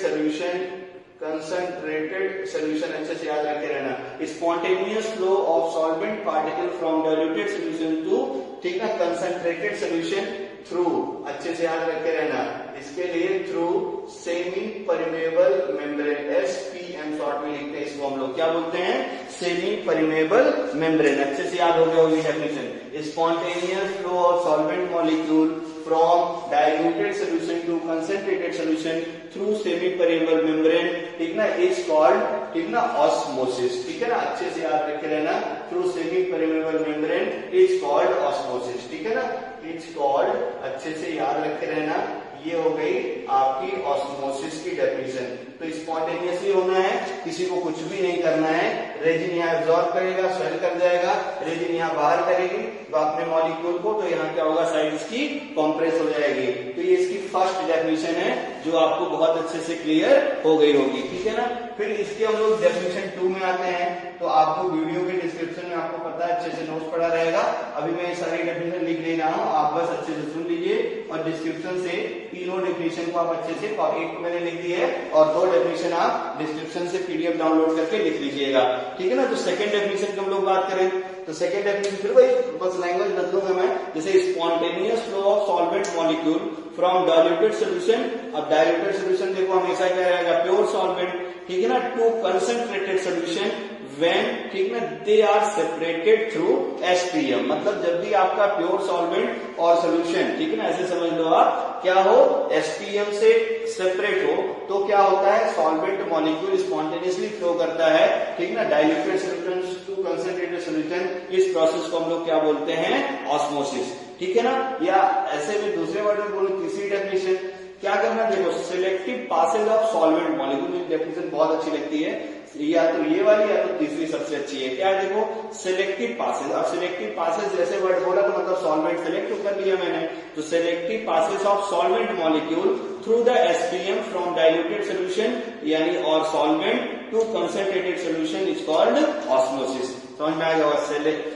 solution, अच्छे से याद रखे रहना। Spontaneous flow of solvent particle from diluted solution to, ठीक ना, कंसंट्रेटेड सोल्यूशन थ्रू, अच्छे से याद रखे रहना। इसके लिए through semi permeable membrane, SPM short में लिखते हैं इसको हम लोग, क्या बोलते हैं, सेमी परमेबल मेम्ब्रेन। अच्छे से याद हो गया होगी definition. Spontaneous flow of solvent molecule from diluted solution to concentrated solution through semi permeable membrane, ठीक ना, इज कॉल्ड, ठीक ना, ऑस्मोसिस, ठीक है ना, अच्छे से याद रखे रहना। Through semi permeable membrane is called osmosis, ठीक है ना, इज कॉल्ड, अच्छे से याद रखे रहना। ये हो गई आपकी ऑस्मोसिस की डेफिनेशन। तो स्पॉन्टेनियसली होना है, किसी को कुछ भी नहीं करना है, रेजिन यहाँ एब्जॉर्ब करेगा, स्वेल कर जाएगा, रेजिन यहाँ बाहर करेगी तो अपने मॉलिक्यूल को, तो यहाँ क्या होगा, साइड इसकी कंप्रेस हो जाएगी। तो ये इसकी फर्स्ट डेफिनेशन है जो आपको बहुत अच्छे से क्लियर हो गई होगी, ठीक है ना। फिर इसके हम लोग डेफिनेशन 2 में आते हैं। तो आपको वीडियो के डिस्क्रिप्शन में आपको पता है अच्छे से नोट्स पढ़ा रहेगा। अभी मैं सारी डेफिनेशन लिख नहीं रहा हूँ, आप बस अच्छे से सुन लीजिए और डिस्क्रिप्शन से तीनों डेफिनेशन को आप अच्छे से, एक तो मैंने लिख दी है और 2 डेफिनेशन आप डिस्क्रिप्शन से पीडीएफ डाउनलोड करके लिख लीजिएगा, ठीक है ना। तो सेकंड डेफिनेशन की हम लोग बात करें तो सेकंड डेफिनेशन फिर वही बस लैंग्वेज बदलूंगा मैं, जैसे spontaneous flow of solvent molecule from diluted solution. अब डाइल्यूटेड सोल्यूशन देखो हमेशा क्या रहेगा, प्योर सॉल्वेंट, ठीक है ना, टू कंसंट्रेटेड सोल्यूशन व्हेन, ठीक है ना, they are separated through SPM. मतलब जब भी आपका प्योर सॉल्वेंट और सोल्यूशन, ठीक है ना, ऐसे समझ लो आप, क्या हो, एसपीएम से सेपरेट हो तो क्या होता है, सॉल्वेंट मॉलिक्यूल स्पॉन्टेनियसली फ्लो करता है, ठीक ना, diluted solution to concentrated solution. इस प्रोसेस को हम लोग क्या बोलते हैं, ऑस्मोसिस, ठीक है ना। या ऐसे में दूसरे वर्ड में बोलो, तीसरी डेफिनेशन क्या करना, देखो selective passage of solvent molecule, definition बहुत अच्छी लगती है, या तो ये वाली या तो तीसरी सबसे अच्छी है। क्या है, देखो सिलेक्टिव पासेज। अब सिलेक्टिव पासेज जैसे वर्ड बोला तो मतलब सॉल्वेंट सेलेक्ट कर लिया मैंने, तो selective passage of solvent molecule through the SPM from diluted solution यानी और solvent to concentrated solution is called osmosis. समझ में आ गया,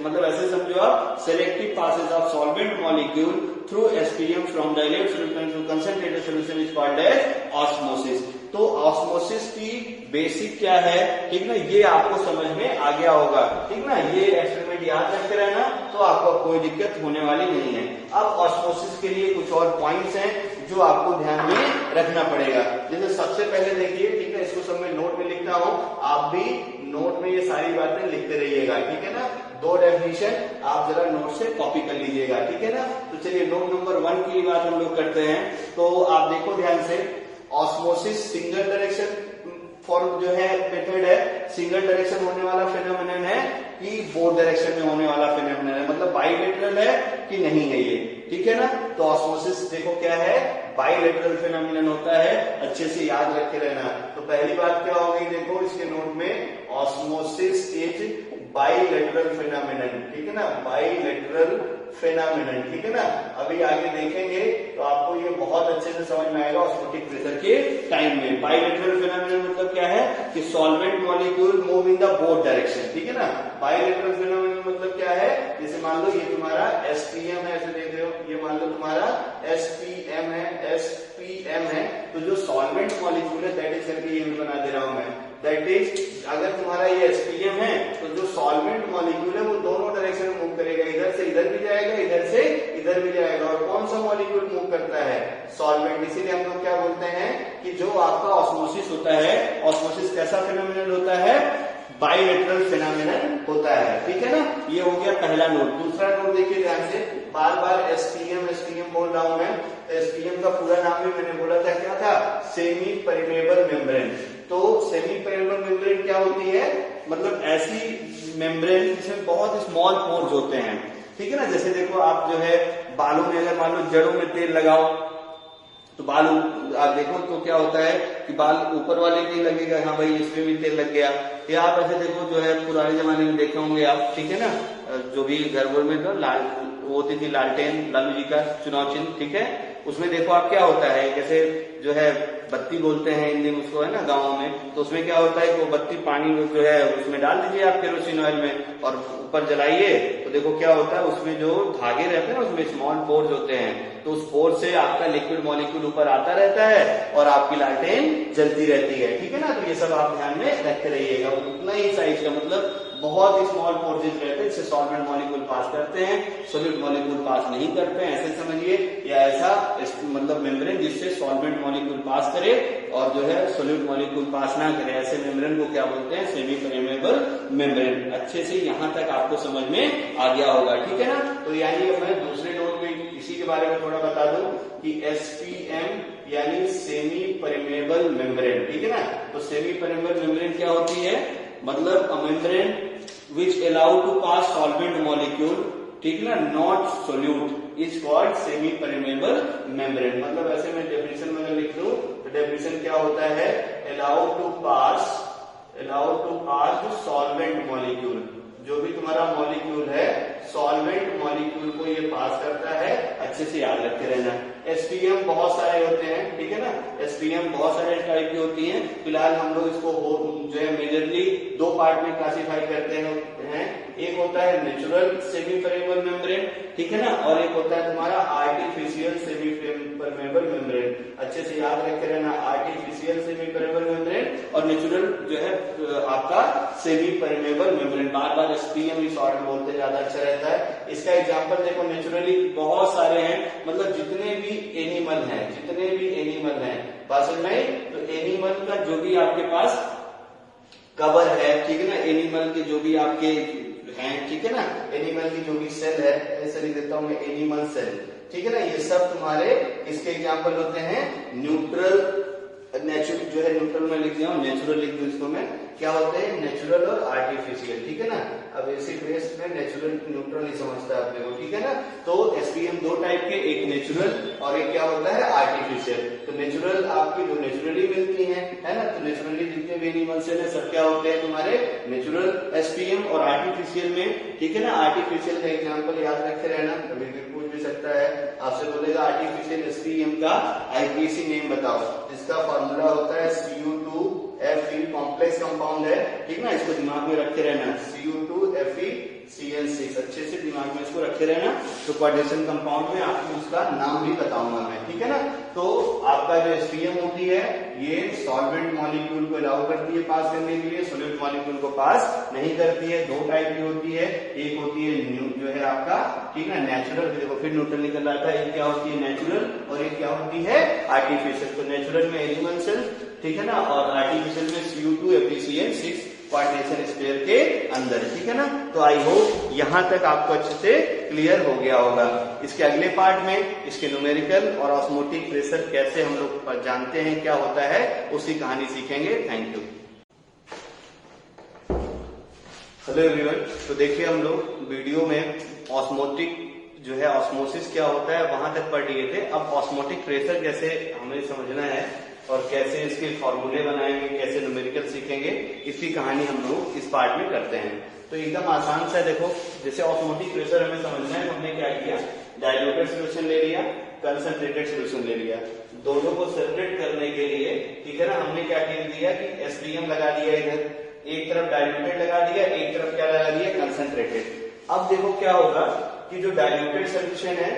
मतलब ऐसे समझो आप, selective passage of solvent molecule through SPM from diluted solution to concentrated solution is called as osmosis. तो ऑस्मोसिस की बेसिक क्या है, ठीक ना, ये आपको समझ में आ गया होगा, ठीक ना। ये एक्सपेरिमेंट याद रखते रहना तो आपको कोई दिक्कत होने वाली नहीं है। अब ऑस्मोसिस के लिए कुछ और पॉइंट्स हैं जो आपको ध्यान में रखना पड़ेगा। जैसे सबसे पहले देखिए, ठीक है, इसको सब मैं नोट में लिखता हूं, आप भी नोट में ये सारी बातें लिखते रहिएगा, ठीक है ना। 2 डेफिनेशन आप जरा नोट से कॉपी कर लीजिएगा, ठीक है ना। तो चलिए नोट नंबर 1 की बात हम लोग करते हैं। तो आप देखो ध्यान से, ऑस्मोसिस सिंगल डायरेक्शन फॉर्म जो है मेथड है, सिंगल डायरेक्शन होने वाला फेनोमेनन है कि बोथ डायरेक्शन में होने वाला फेनोमेनन है, मतलब बाइलेटरल है कि नहीं है ये, ठीक है ना। तो ऑस्मोसिस देखो क्या है, बाइलेटरल फेनोमेनन होता है, अच्छे से याद रख के रहना। तो पहली बात क्या हो गई, देखो इसके नोट में, ऑस्मोसिस इज बाइलेटरल फेनोमेनन, ठीक है ना, बाइलेटरल फेनोमेनन, ठीक है ना। अभी आगे देखेंगे तो आपको ये बहुत अच्छे से समझ में आएगा ऑस्मोटिक प्रेशर के टाइम में। बाइलेटरल फेनोमेनन मतलब क्या है कि solvent molecule move in the both direction, ठीक है ना। बाइलेटरल फेनोमेनन मतलब क्या है, जैसे मान लो ये तुम्हारा एसपीएम है, ऐसे देख रहे हो, ये मान लो तुम्हारा एसपीएम है, एसपीएम है, तो जो सॉल्वेंट मॉलिक्यूल है दैट इज करके ये भी बना दे रहा हूं मैं, दैट इज अगर तुम्हारा ये एसपीएम है तो जो सॉल्वेंट मॉलिक्यूल है वो दोनों डायरेक्शन में मूव करेगा, इधर से इधर भी जाएगा, इधर से इधर भी जाएगा। और कौन सा मॉलिक्यूल मूव करता है, सॉल्वेंट। इसीलिए हम लोग क्या बोलते हैं कि जो आपका ऑस्मोसिस होता है, ऑस्मोसिस कैसा फेनोमेनन होता है, बाइलेटरल फेनोमेनन होता है, ठीक है ना। ये हो गया पहला नोट। दूसरा नोट देखिए ध्यान से, बार बार एसपीएम एसपीएम बोल रहा हूं मैं, एसपीएम का पूरा नाम भी मैंने बोला था, क्या था, सेमी परमेबल मेम्ब्रेन। तो सेमी परमेबल मेम्ब्रेन क्या होती है, मतलब ऐसी मेम्ब्रेन जिसमें बहुत स्मॉल पोर्स होते हैं, ठीक है ना। जैसे देखो आप जो है बालों में अगर मान लो जड़ों में तेल लगाओ तो बाल आप देखो तो क्या होता है कि बाल ऊपर वाले नहीं लगेगा, हाँ भाई इसमें भी तेल लग गया। या आप ऐसे देखो जो है पुराने जमाने में देखे होंगे आप, ठीक है ना, जो भी घर में तो लाल वो होती थी लालटेन, लालू जी का चुनाव चिन्ह, ठीक है, उसमें देखो आप क्या होता है, जैसे जो है बत्ती बोलते हैं हिंदी में उसको, है ना, गाँव में, तो उसमें क्या होता है कि वो बत्ती पानी जो है उसमें डाल दीजिए आप केरोसिन ऑयल में और ऊपर जलाइए, तो देखो क्या होता है, उसमें जो धागे रहते हैं ना उसमें स्मॉल पोर्स होते हैं, तो उस पोर से आपका लिक्विड मॉलिक्यूल ऊपर आता रहता है और आपकी लालटेन जलती रहती है, ठीक है ना। तो ये सब आप ध्यान में रखते रहिएगा। उतना ही साइज का, मतलब बहुत ही स्मॉल पोर्स रहते हैं, जिससे सॉल्वेंट मॉलिक्यूल पास करते हैं, सोल्यूट मॉलिक्यूल पास नहीं करते हैं, ऐसे समझिए। या ऐसा मतलब मेम्ब्रेन जिससे सॉल्वेंट मॉलिक्यूल पास करे और जो है सोल्यूट मॉलिक्यूल पास ना करे, ऐसे मेम्ब्रेन को क्या बोलते हैं, सेमी परमेबल मेम्ब्रेन। अच्छे से यहाँ तक आपको समझ में आ गया होगा, ठीक है ना। तो यानी मैं दूसरे नोट में इसी के बारे में थोड़ा बता दूं कि एसपीएम यानी सेमी परमेबल मेम्ब्रेन, ठीक है ना। तो सेमी परमेबल मेम्ब्रेन क्या होती है, मतलब a membrane which allow to pass solvent molecule, ठीक है ना, not solute, is called semi permeable membrane. मतलब ऐसे मैं डेफिनेशन में लिख दूं तो डेफिनेशन क्या होता है, allow to pass allowed to pass the solvent molecule, जो भी तुम्हारा मॉलिक्यूल है सॉल्वेंट मॉलिक्यूल को ये पास करता है। अच्छे से याद रखे रहना। एसपीएम बहुत सारे होते हैं, ठीक है ना, एसपीएम बहुत सारे टाइप की होती हैं। फिलहाल हम लोग इसको जो है मेजरली दो पार्ट में क्लासिफाई करते हैं। एक होता है नेचुरल सेमी परमेबल मेम्ब्रेन, ठीक है ना, और एक होता है तुम्हारा आर्टिफिशियल सेमी परमेबल मेम्ब्रेन। अच्छे से याद रखे रहना, आर्टिफिशियल सेमी परमेबल मेम्ब्रेन और नेचुरल जो है आपका सेमी परमेबल मेम्ब्रेन। बार बार एसपीएम शॉर्ट बोलते ज्यादा अच्छा रहता है। इसका एग्जांपल देखो, नेचुरली बहुत सारे हैं, मतलब जितने भी एनिमल हैं पास में, तो एनिमल का जो भी आपके पास कवर है, ठीक है ना, एनिमल के जो भी आपके हैं, ठीक है ना, एनिमल की जो भी सेल है, ऐसे लिख देता हूं मैं एनिमल सेल, ठीक है ना, ये सब तुम्हारे इसके एग्जांपल होते हैं न्यूट्रल, नेचुरल जो है न्यूट्रल में लिख दिया हूं, नेचुरल लिख दूं इसको मैं। क्या होते हैं नेचुरल और आर्टिफिशियल, ठीक है ना। अब एसिड बेस में नेचुरल न्यूट्रल नहीं समझता अपने को, ठीक है ना। तो एसपीएम दो टाइप के, एक नेचुरल और एक क्या होता है आर्टिफिशियल। तो नेचुरल आपकी जो नेचुरली मिलती है ना, तो नेचुरली जितने भी एनिमल सेल है सब क्या होते हैं तुम्हारे नेचुरल एसपीएम, और आर्टिफिशियल में, ठीक है ना, आर्टिफिशियल का एग्जाम्पल याद रखे रहना, कभी भी पूछ भी सकता है आपसे, बोलेगा आर्टिफिशियल एसपीएम का आईपीसी नेम बताओ, जिसका फॉर्मूला होता है Cu2Fe, कॉम्प्लेक्स कंपाउंड है, ठीक ना, इसको दिमाग में रखे रहना, Cu2FeCN6, अच्छे से दिमाग में इसको रखे रहना। तो क्वाड्रेशन कंपाउंड में आपको उसका नाम भी बताऊंगा मैं, ठीक है ना। तो आपका जो एसपीएम होती है ये सॉल्वेंट मॉलिक्यूल को अलाउ करती है पास करने के लिए, सॉलिड मॉलिक्यूल को पास नहीं करती है। दो टाइप की होती है, एक होती है जो है आपका, ठीक है, नेचुरल, देखो फिर न्यूट्रल निकल रहा था, एक क्या होती है नेचुरल और एक क्या होती है आर्टिफिशियल। तो नेचुरल में एनिमल सेल, ठीक है ना, और आर्टिफिशियल में Cu2FeCN6 क्वाड्रेशन स्क्वायर के अंदर, ठीक है ना। तो आई होप यहां तक आपको अच्छे से क्लियर हो गया होगा। इसके अगले पार्ट में इसके न्यूमेरिकल और ऑस्मोटिक प्रेशर कैसे हम लोग जानते हैं क्या होता है, उसकी कहानी सीखेंगे। Thank you. हेलो एवरीवन, तो देखिए हम लोग वीडियो में ऑस्मोटिक जो है ऑस्मोसिस क्या होता है वहां तक पढ़ लिए थे। अब ऑस्मोटिक प्रेशर कैसे हमें समझना है और कैसे इसके फॉर्मूले बनाएंगे, कैसे न्यूमेरिकल सीखेंगे, इसकी कहानी हम लोग इस पार्ट में करते हैं। तो एकदम आसान सा देखो, जैसे ऑस्मोटिक प्रेशर हमें समझना है, हमने क्या किया, डाइल्यूटेड सॉल्यूशन ले लिया, कंसंट्रेटेड सॉल्यूशन ले लिया, दोनों को सेपरेट करने के लिए, ठीक है ना, हमने क्या किया कि एसपीएम लगा दिया, इधर एक तरफ डाइल्यूटेड लगा दिया, एक तरफ क्या लगा दिया कंसंट्रेटेड। अब देखो क्या होगा कि जो डाइल्यूटेड सॉल्यूशन है,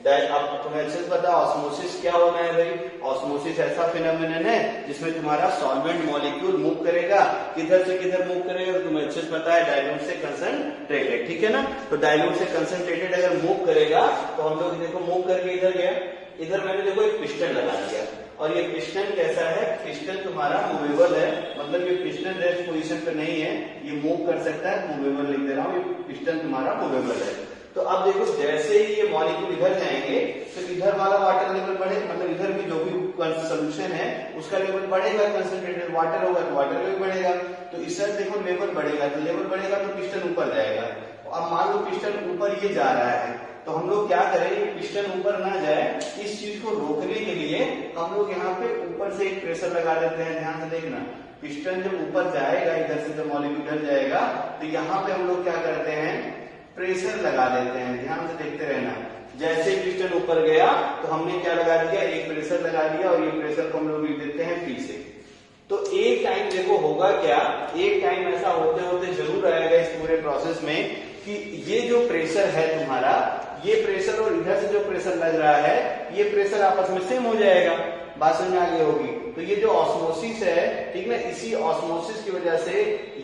अब तुम्हें अच्छे से पता ऑस्मोसिस क्या होना है भाई। ऑस्मोसिस ऐसा फिनोमेनन है जिसमें तुम्हारा सॉल्वेंट मॉलिक्यूल मूव करेगा, किधर से किधर मूव करेगा, तुम्हें अच्छे से पता है डाइल्यूट से कंसंट्रेटेड, ठीक है ना। तो डाइल्यूट से कंसंट्रेटेड अगर मूव करेगा तो हम लोग देखो मूव करके इधर गया, इधर मैंने देखो एक पिस्टन लगा दिया, और ये पिस्टन कैसा है, पिस्टन तुम्हारा मूवेबल है, मतलब ये पिस्टन रेस्ट पोजीशन पे नहीं है, ये मूव कर सकता है, मूवेबल लिख दे रहा हूँ, ये पिस्टन तुम्हारा मूवेबल है। तो अब देखो जैसे ही ये मॉलिक्यूल इधर जाएंगे तो इधर वाला वाटर लेवल बढ़ेगा, मतलब इधर भी जो भी सोल्यूशन है उसका लेवल बढ़ेगा, कंसंट्रेटेड वाटर होगा तो वाटर लेवल बढ़ेगा, तो इस तरह देखो लेवल बढ़ेगा, तो लेवल बढ़ेगा तो पिस्टन ऊपर जाएगा। अब मान लो पिस्टन ऊपर ये जा रहा है, तो हम लोग क्या करें, पिस्टन ऊपर ना जाए, इस चीज को रोकने के लिए हम लोग यहाँ पे ऊपर से एक प्रेशर लगा देते हैं। ध्यान से देखना, पिस्टन जब ऊपर जाएगा, इधर से जब मॉलिक्यूल इधर जाएगा, तो यहाँ पे हम लोग क्या करते हैं, प्रेशर लगा देते हैं। ध्यान से देखते रहना, जैसे पिस्टन ऊपर गया तो हमने क्या लगा दिया, एक प्रेशर लगा दिया, और ये प्रेशर को हम लोग लिख देते हैं P से। तो एक टाइम देखो होगा क्या, एक टाइम ऐसा होते होते जरूर आएगा इस पूरे प्रोसेस में कि ये जो प्रेशर है तुम्हारा, ये प्रेशर और इधर से जो प्रेशर लग रहा है, ये प्रेशर आपस में सेम हो जाएगा। बात समझ में आ गई होगी। तो ये जो ऑस्मोसिस है, ठीक ना, इसी ऑस्मोसिस की वजह से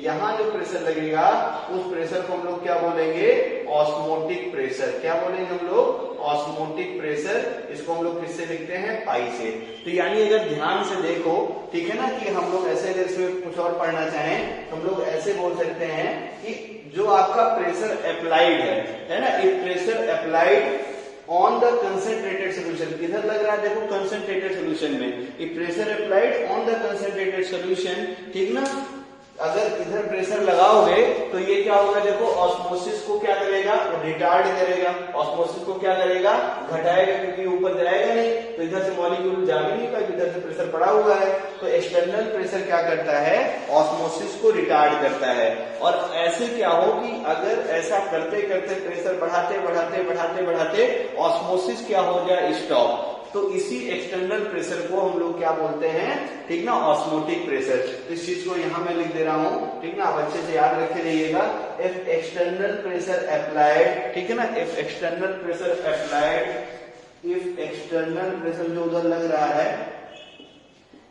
यहाँ जो प्रेशर लगेगा उस प्रेशर को हम लोग क्या बोलेंगे, ऑस्मोटिक प्रेशर। क्या बोलेंगे हम लोग, ऑस्मोटिक प्रेशर। इसको हम लोग किससे लिखते हैं, पाई से। तो यानी अगर ध्यान से देखो, ठीक है ना, कि हम लोग ऐसे अगर इसमें कुछ और पढ़ना चाहें तो हम लोग ऐसे बोल सकते हैं कि जो आपका प्रेशर अप्लाइड है ना, if pressure applied on the concentrated solution, किधर लग रहा है देखो, कंसंट्रेटेड सोल्यूशन में, if pressure applied on the concentrated solution, ठीक ना, अगर इधर प्रेशर लगाओगे तो ये क्या होगा, देखो ऑस्मोसिस को क्या करेगा, रिटार्ड करेगा। ऑस्मोसिस को क्या करेगा, घटाएगा, क्योंकि ऊपर जाएगा नहीं तो इधर से मॉलिक्यूल जा भी नहीं पाएगा, इधर से प्रेशर पड़ा हुआ है। तो एक्सटर्नल प्रेशर क्या करता है, ऑस्मोसिस को रिटार्ड करता है। और ऐसे क्या हो कि अगर ऐसा करते करते प्रेशर बढ़ाते बढ़ाते बढ़ाते बढ़ाते ऑस्मोसिस क्या हो जाए, स्टॉप, तो इसी एक्सटर्नल प्रेशर को हम लोग क्या बोलते हैं, ठीक ना, ऑस्मोटिक प्रेशर। तो इस चीज को यहां मैं लिख दे रहा हूं, ठीक ना, आप अच्छे से याद रखे रहिएगा। इफ एक्सटर्नल प्रेशर अप्लाइड, ठीक है ना, if external pressure applied, if external pressure जो उधर लग रहा है,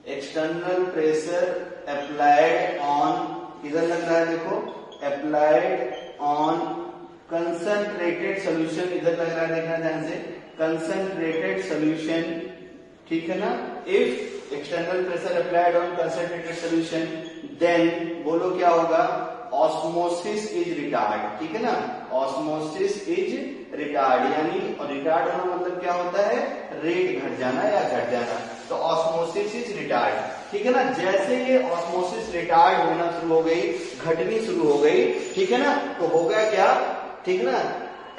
एक्सटर्नल प्रेशर अप्लाइड ऑन, इधर लग रहा है देखो, अप्लाइड ऑन कंसंट्रेटेड सोल्यूशन, इधर लग रहा है, देखना ध्यान से, कंसंट्रेटेड सोल्यूशन, ठीक है ना। If external pressure applied on concentrated solution, then बोलो क्या होगा, ऑस्मोसिस इज रिटार्ड, ठीक है ना, ऑस्मोसिस इज रिटार्ड, यानी रिटार्ड होना मतलब क्या होता है, रेट घट जाना या घट जाना। तो ऑस्मोसिस इज रिटार्ड, ठीक है ना। जैसे ये ऑस्मोसिस रिटार्ड होना शुरू हो गई, घटनी शुरू हो गई, ठीक है ना, तो होगा क्या, ठीक ना,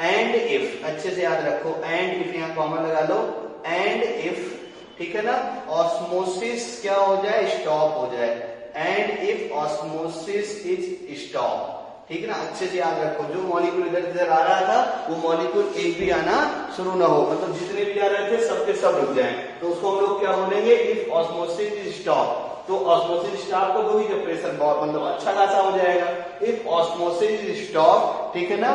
एंड इफ, अच्छे से याद रखो, एंड इफ यहां कॉमन लगा लो, एंड इफ, ठीक है ना, ऑस्मोसिस क्या हो जाए, स्टॉप हो जाए, and if osmosis is stop, ठीक है ना, अच्छे से याद रखो। जो मॉलिक्यूल इधर इधर आ रहा था वो मॉलिक्यूल एक भी आना शुरू ना हो, मतलब जितने भी आ रहे थे सबके सब रुक जाए, तो उसको हम लोग क्या बोलेंगे, इफ ऑस्मोसिस इज स्टॉप। तो ऑस्मोसिस स्टॉप कब होगी, जब प्रेशर बहुत मतलब अच्छा खासा हो जाएगा। इफ ऑस्मोसिस इज स्टॉप, ठीक है ना,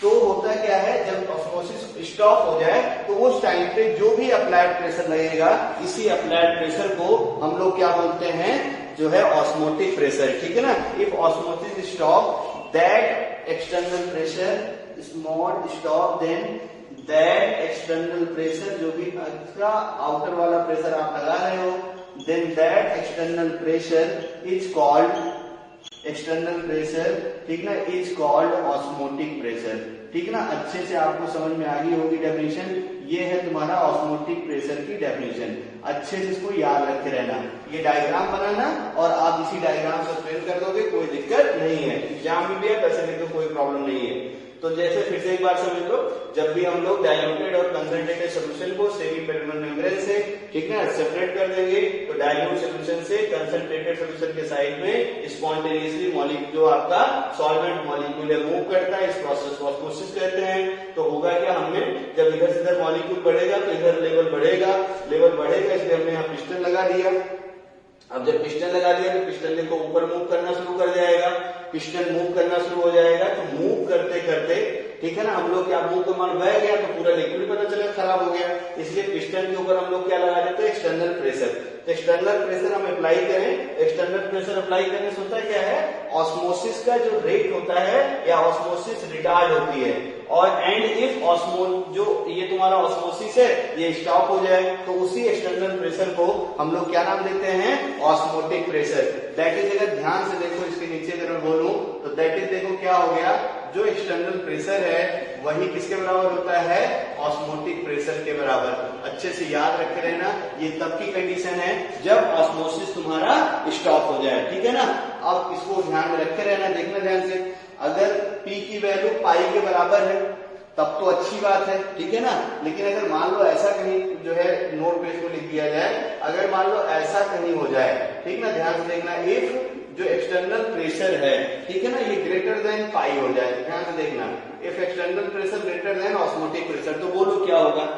तो होता क्या है, जब ऑस्मोसिस स्टॉप हो जाए तो उस टाइम पे जो भी अप्लाइड प्रेशर लगेगा, इसी अप्लाइड प्रेशर को हम लोग क्या बोलते हैं, जो है ऑस्मोटिक प्रेशर, ठीक है ना। If osmosis stop, that external pressure small stop, then that external pressure, जो भी एक्स्ट्रा आउटर वाला प्रेशर आप लगा रहे हो, then that external pressure is called, external pressure, ठीक ना, इज कॉल्ड ऑस्मोटिक प्रेशर, ठीक ना। अच्छे से आपको समझ में आ गई होगी डेफिनेशन, ये है तुम्हारा ऑस्मोटिक प्रेशर की डेफिनेशन। अच्छे से इसको याद रखे रहना, ये डायग्राम बनाना और आप इसी डायग्राम से फिल कर दोगे, कोई दिक्कत नहीं है। एग्जाम में भी है वैसे भी तो कोई प्रॉब्लम नहीं है। तो जैसे फिर से एक बार समझ लो, जब भी हम लोग डाइल्यूटेड और कंसंट्रेटेड सॉल्यूशन को सेमी पेरिफेरल मेम्ब्रेन से, ठीक है, सेपरेट कर देंगे, तो डाइल्यूट सॉल्यूशन से कंसंट्रेटेड सॉल्यूशन के साइड में स्पॉन्टेनियसली मॉलिक्यूल, जो आपका सॉल्वेंट मॉलिक्यूल है, मूव करता है, इस प्रोसेस को ऑस्मोसिस कहते हैं। तो होगा क्या, हमने जब इधर से इधर मॉलिक्यूल बढ़ेगा तो इधर लेवल बढ़ेगा, लेवल बढ़ेगा, इसलिए हमने यहाँ पिस्टन लगा दिया। अब जब पिस्टन लगा दिया तो पिस्टन को ऊपर मूव करना शुरू कर जाएगा, पिस्टन मूव करना शुरू हो जाएगा। तो मूव करते करते, ठीक है ना, हम लोग क्या, मूव कमांड बह गया तो पूरा लिक्विड पता चला खराब हो गया, इसलिए पिस्टन के ऊपर हम लोग क्या लगा देते हैं, एक्सटर्नल प्रेशर। तो एक्सटर्नल प्रेशर हम अप्लाई करें, एक्सटर्नल प्रेशर अप्लाई करने से होता क्या है, ऑस्मोसिस का जो रेट होता है या ऑस्मोसिस रिटार्ड होती है। और एंड इफ ऑस्मो, जो ये तुम्हारा ऑस्मोसिस है ये स्टॉप हो जाए, तो उसी एक्सटर्नल प्रेशर को हम लोग क्या नाम देते हैं, ऑस्मोटिक प्रेशर। दैट इज, अगर ध्यान से देखो इसके नीचे अगर मैं बोलूं तो दैट इज, देखो क्या हो गया, जो एक्सटर्नल प्रेशर है वही किसके बराबर होता है, ऑस्मोटिक प्रेशर के बराबर। अच्छे से याद रखे रहना, ये तब की कंडीशन है जब ऑस्मोसिस तुम्हारा स्टॉप हो जाए, ठीक है ना। अब इसको ध्यान में रखे रहना, देखना ध्यान से, अगर P की वैल्यू पाई के बराबर है तब तो अच्छी बात है, ठीक है ना। लेकिन अगर मान लो ऐसा कहीं जो है नोट पेज को लिख दिया जाए, अगर मान लो ऐसा कहीं हो जाए, ठीक ना, ध्यान से देखना, इफ जो एक्सटर्नल प्रेशर है, ठीक है ना, ये ग्रेटर देन पाई हो जाए, ध्यान से देखना, if external pressure greater than osmotic pressure, तो बोलो क्या होगा,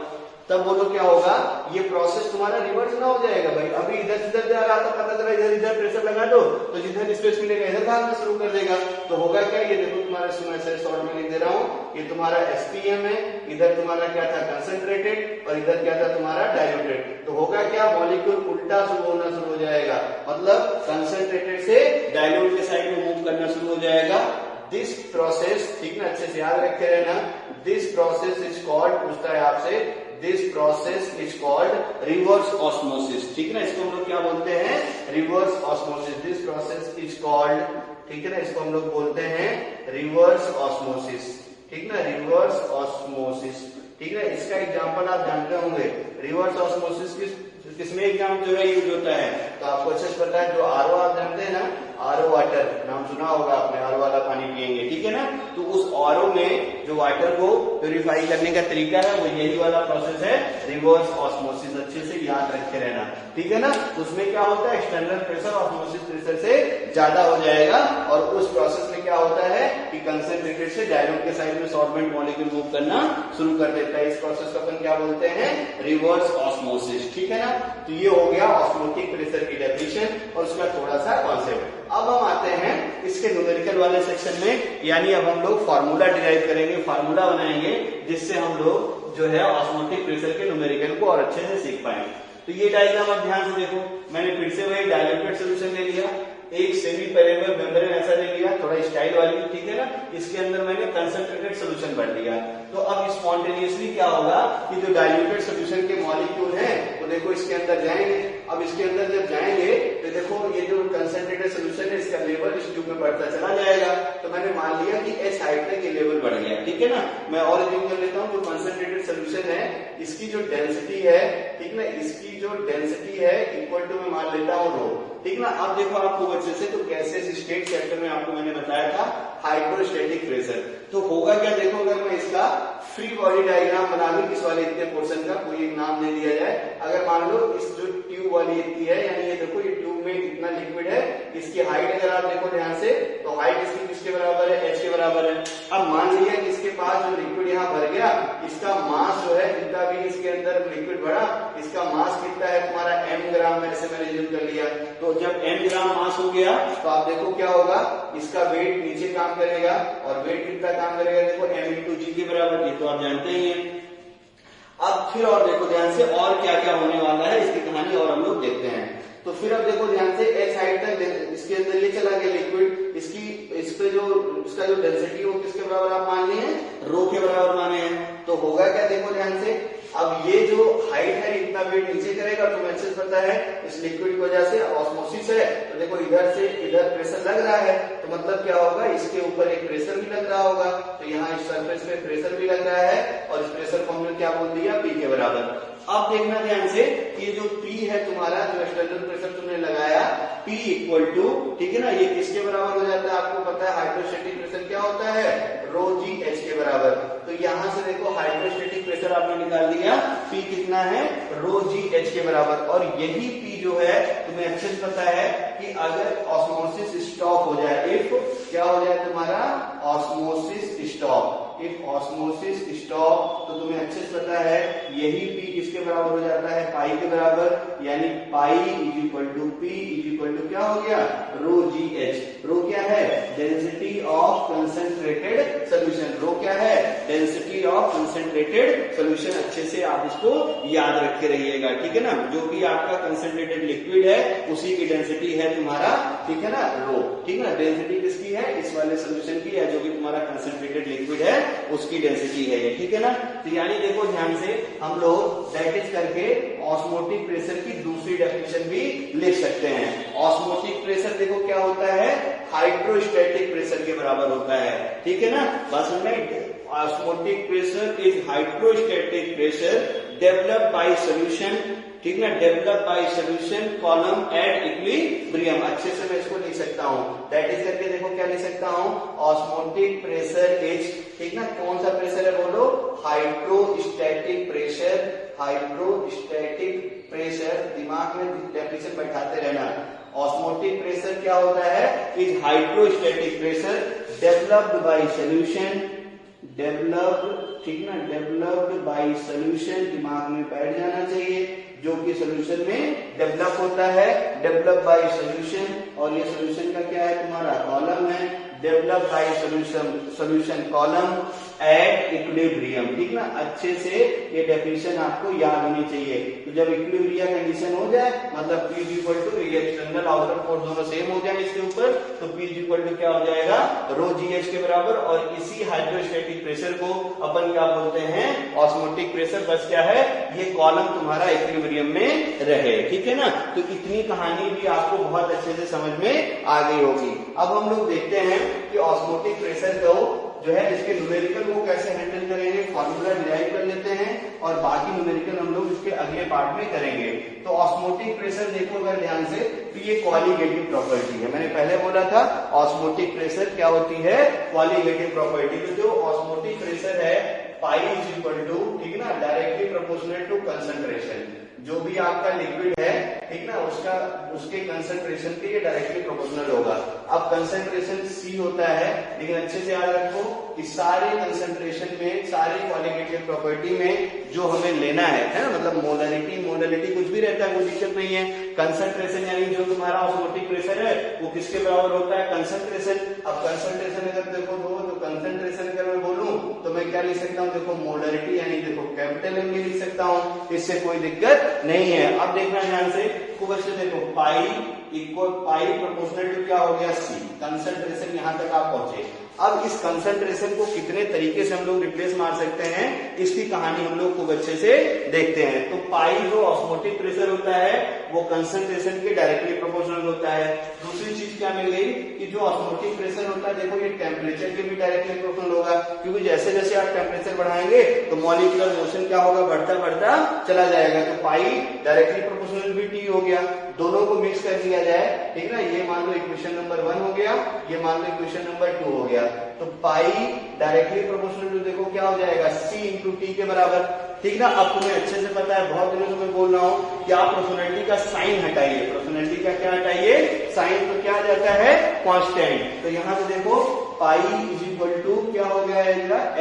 तब बोलो क्या होगा, ये प्रोसेस तुम्हारा रिवर्स ना हो जाएगा भाई। अभी इधर से इधर जा रहा था, पता चला इधर इधर प्रेशर लगा दो तो जिधर स्पेस मिलेगा इधर भागना शुरू कर देगा। तो होगा क्या, ये देखो तुम्हारा, इसमें ऐसे शॉर्ट में लिख दे रहा हूँ, ये तुम्हारा एसपीएम है, इधर तुम्हारा क्या था, कंसंट्रेटेड, और इधर क्या था तुम्हारा, डाइल्यूटेड। तो होगा क्या, मॉलिक्यूल उल्टा शुरू होना शुरू हो जाएगा, मतलब कंसंट्रेटेड से डाइल्यूट के साइड में मूव करना शुरू हो जाएगा। दिस प्रोसेस, ठीक ना, अच्छे से याद रखे रहना, दिस प्रोसेस इज कॉल्ड, पूछता है आपसे, this process is called reverse osmosis, ठीक ना, इसको हम लोग क्या बोलते हैं, reverse osmosis. This process is called, ठीक है ना, इसको हम लोग बोलते हैं रिवर्स ऑस्मोसिस, ठीक ना, रिवर्स ऑस्मोसिस, ठीक है। इसका एग्जांपल आप जानते होंगे, रिवर्स ऑस्मोसिस किसमें एग्जाम जो है यूज होता है, तो आपको अच्छे से पता है, जो आरओ आप जानते हैं ना, आरओ वाटर, नाम सुना होगा आपने, आरओ वाला पानी पियेंगे, ठीक है ना। तो उस आरओ में जो वाटर को प्यूरिफाई करने का तरीका है वो यही वाला प्रोसेस है, रिवर्स ऑस्मोसिस। अच्छे से याद रखे रहना, ठीक है ना। उसमें क्या होता है, एक्सटर्नल प्रेशर ऑस्मोसिस प्रेशर से ज्यादा हो जाएगा और उस प्रोसेस में क्या होता है कि कंसंट्रेटेड से डायल्यूट के साइड में सॉल्वेंट मॉलिक्यूल मूव करना शुरू कर देता है। इस प्रोसेस को अपन क्या बोलते हैं, रिवर्स ऑस्मोसिस, ठीक है ना। तो ये हो गया ऑस्मोटिक प्रेशर की डेफिनेशन और उसका थोड़ा सा कॉन्सेप्ट। अब हम आते हैं इसके न्यूमेरिकल वाले सेक्शन में, यानी अब हम लोग फार्मूला डिराइव करेंगे, फार्मूला बनाएंगे जिससे हम लोग जो है ऑस्मोटिक प्रेशर के न्यूमेरिकल को और अच्छे से सीख पाएंगे। तो ये डायग्राम आप ध्यान से देखो, मैंने फिर से वही डाइल्यूटेड सॉल्यूशन ले लिया, एक सेमी पेरेबल मेम्ब्रेन ऐसा ले लिया, थोड़ा स्टाइल वाली, ठीक है ना। इसके अंदर मैंने कंसंट्रेटेड सॉल्यूशन भर दिया। तो अब स्पॉन्टेनियसली क्या होगा कि जो डाइल्यूटेड सॉल्यूशन के मॉलिक्यूल हैं वो देखो इसके अंदर जाएंगे। अब इसके अंदर जब जाएंगे तो देखो ये जो कंसंट्रेटेड सॉल्यूशन है इसका लेवल इस ट्यूब में बढ़ता चला जाएगा। तो मैंने मान लिया कि एच हाइट तक ये लेवल बढ़ गया, ठीक है ना। मैं और ज्यूम कर लेता हूँ, जो कंसंट्रेटेड सॉल्यूशन है इसकी जो डेंसिटी है, ठीक ना, इसकी जो डेंसिटी है इक्वल टू मैं मान लेता हूँ रो, ठीक ना। अब देखो आपको अच्छे से, तो गैसेस स्टेट चैप्टर में आपको मैंने बताया था हाइड्रोस्टैटिक प्रेशर। तो होगा क्या, देखो अगर मैं इसका फ्री बॉडी डायग्राम बना लूं इस वाले इतने पोर्शन का, कोई एक नाम दे दिया जाए। अगर मान लो इस जो ट्यूब वाली इतनी है, यानी ये देखो ये ट्यूब में इतना लिक्विड है, इसकी हाइट अगर आप देखो ध्यान से तो हाइट इसकी किसके बराबर है, एच के बराबर है। अब मान लिया कि इसके पास जो लिक्विड यहाँ भर गया, इसका मास जो है जितना भी इसके अंदर लिक्विड भरा, इसका मास कितना है तुम्हारा m ग्राम में, ऐसे मैंने यूज कर लिया। तो जब m ग्राम मास हो गया तो आप देखो क्या होगा, इसका वेट नीचे काम करेगा और वेट कितना काम करेगा, देखो m इंटू जी के बराबर, ये तो आप जानते ही हैं। अब फिर और देखो ध्यान से और क्या क्या होने वाला है इसकी कहानी और हम लोग देखते हैं। तो फिर अब देखो ध्यान से एच हाइट तक इसके अंदर ये चला गया लिक्विड, इसकी इस पे जो इसका जो डेंसिटी वो किसके बराबर आप मान लिए हैं, रो के बराबर माने हैं। तो होगा क्या, देखो ध्यान से, अब ये जो हाइट है इतना वेट नीचे करेगा, तुम्हें अच्छे से पता है इस लिक्विड की वजह से ऑस्मोसिस है। तो देखो इधर से इधर प्रेशर लग रहा है, तो मतलब क्या होगा, इसके ऊपर एक प्रेशर भी लग रहा होगा। तो यहाँ इस सरफेस पे प्रेशर भी लग रहा है और इस प्रेशर को हमने क्या बोल दिया, पी के बराबर। अब देखना ध्यान से, ये जो P है तुम्हारा, जो एक्सटर्नल प्रेशर तुमने लगाया P इक्वल टू, ठीक है ना, ये किसके बराबर हो जाता है, आपको पता है हाइड्रोस्टैटिक प्रेशर क्या होता है, रो जी एच के बराबर। तो यहां से देखो हाइड्रोस्टैटिक प्रेशर आपने निकाल दिया, P कितना है, रो जी एच के बराबर। और यही P जो है तुम्हें अच्छे से पता है कि अगर ऑस्मोसिस स्टॉप हो जाए, इफ क्या हो जाए तुम्हारा, osmosis stop, if osmosis stop, तो तुम्हें अच्छे से पता है यही P किसके बराबर हो जाता है, पाई के बराबर, यानी pi is equal to P is equal to क्या हो गया, रो जी एच। रो क्या है, density of concentrated solution, rho क्या है, डेंसिटी ऑफ कंसंट्रेटेड सोल्यूशन। अच्छे से आप इसको याद रखे रहिएगा, ठीक है ना। जो भी आपका कंसंट्रेटेड लिक्विड है उसी की डेंसिटी है तुम्हारा, ठीक है ना, रो, ठीक है ना। डेंसिटी किसकी है, इस वाले सोल्यूशन की है, जो भी तुम्हारा कंसंट्रेटेड लिक्विड है उसकी डेंसिटी है ये, ठीक है ना। तो यानी देखो ध्यान से, हम लोग दैट इज करके ऑस्मोटिक प्रेशर की दूसरी डेफिनेशन भी लिख सकते हैं। ऑस्मोटिक प्रेशर देखो क्या होता है, हाइड्रोस्टैटिक प्रेशर के बराबर होता है, ठीक है ना। बस में osmotic pressure is hydrostatic pressure developed by solution, ठीक ना, develop by solution column at equilibrium. अच्छे से मैं इसको लिख सकता हूँ, दैट इज करके देखो क्या लिख सकता हूँ, ऑस्मोटिक प्रेशर इज, ठीक ना, कौन सा प्रेशर है बोलो, हाइड्रोस्टैटिक प्रेशर, हाइड्रोस्टैटिक प्रेशर, दिमाग में डेफिनेशन बैठाते रहना। ऑस्मोटिक प्रेशर क्या होता है, is hydrostatic pressure developed by solution, developed, ठीक ना, डेवलप्ड बाय सॉल्यूशन, दिमाग में बैठ जाना चाहिए, जो कि सॉल्यूशन में डेवलप होता है, डेवलप बाय सॉल्यूशन। और ये सॉल्यूशन का क्या है तुम्हारा, कॉलम है, develop by solution column at equilibrium, ठीक ना। अच्छे से ये डेफिनेशन आपको याद होनी चाहिए। तो जब इक्विलिब्रियम कंडीशन हो जाए, मतलब P equal to external outer force दोनों सेम हो जाए इसके ऊपर, तो P इक्वल टू क्या हो जाएगा, रो जी एच के बराबर। और इसी हाइड्रोस्टैटिक प्रेशर को अपन क्या बोलते हैं, ऑस्मोटिक प्रेशर। बस क्या है, ये कॉलम तुम्हारा इक्विलिब्रियम में रहे, ठीक है ना। तो इतनी कहानी भी आपको बहुत अच्छे से समझ में आ गई होगी। अब हम लोग देखते हैं कि ऑस्मोटिक प्रेशर को जो है इसके न्यूमेरिकल वो कैसे हैंडल करेंगे, फॉर्मूला डिराइव कर लेते हैं और बाकी न्यूमेरिकल हम लोग इसके अगले पार्ट में करेंगे। तो ऑस्मोटिक प्रेशर देखो अगर ध्यान से, तो ये क्वालिटेटिव प्रॉपर्टी है। मैंने पहले बोला था ऑस्मोटिक प्रेशर क्या होती है, क्वालिटेटिव प्रॉपर्टी। तो जो ऑस्मोटिक प्रेशर है पाई इज इक्वल टू, ठीक ना, डायरेक्टली प्रोपोर्शनल टू कंसंट्रेशन। जो भी आपका लिक्विड है, ठीक ना, उसके कंसंट्रेशन के ये डायरेक्टली प्रोपोर्शनल होगा। अब कंसंट्रेशन C होता है, लेकिन अच्छे से याद रखो कि सारे कंसंट्रेशन में, सारे क्वालिटेटिव प्रॉपर्टी में जो हमें लेना है ना, मतलब मोलारिटी कुछ भी रहता है, कोई दिक्कत नहीं है। कंसंट्रेशन यानी जो तुम्हारा ऑस्मोटिक प्रेशर है वो किसके बराबर होता है, कंसंट्रेशन। अब कंसंट्रेशन अगर देखो तो कंसंट्रेशन अगर मैं बोलूं तो मैं क्या लिख सकता हूं, देखो मोलारिटी यानी देखो कैपिटल M लिख सकता हूं, इससे कोई दिक्कत नहीं है। अब देखना ध्यान से, खूब अच्छे देखो, पाई प्रोपोर्शनल टू क्या हो गया C, कंसंट्रेशन यहां तक आप पहुंचे। अब इस कंसंट्रेशन को कितने तरीके से हम लोग रिप्लेस मार सकते हैं, इसकी कहानी हम लोग खूब अच्छे से देखते हैं। तो पाई जो ऑस्मोटिक प्रेशर होता है वो कंसंट्रेशन के डायरेक्टली प्रोपोर्शनल होता है। दूसरी चीज क्या मिल गई कि जो ऑस्मोटिक प्रेशर होता है, देखो ये टेम्परेचर के भी डायरेक्टली प्रोपोर्शनल होगा, क्योंकि जैसे जैसे आप टेम्परेचर बढ़ाएंगे तो मॉलिक्यूलर मोशन क्या होगा, बढ़ता चला जाएगा। तो पाई डायरेक्टली प्रोपोर्शनल भी T हो गया। दोनों को मिक्स कर दिया जाए, ठीक ना, ये मान लो इक्वेशन नंबर 1 हो गया, ये मान लो इक्वेशन नंबर 2 हो गया। तो पाई डायरेक्टली प्रोपोर्शनल टू देखो क्या हो जाएगा, C इंटू टी के बराबर, ठीक ना। अब तुम्हें अच्छे से पता है, बहुत दिनों से मैं बोल रहा हूं कि आप प्रोपोर्शनलिटी का साइन हटाइए, प्रोपोर्शनलिटी का क्या हटाइए, साइन, तो क्या आ जाता है, कांस्टेंट। तो यहां से देखो पाई इज इक्वल टू क्या हो गया,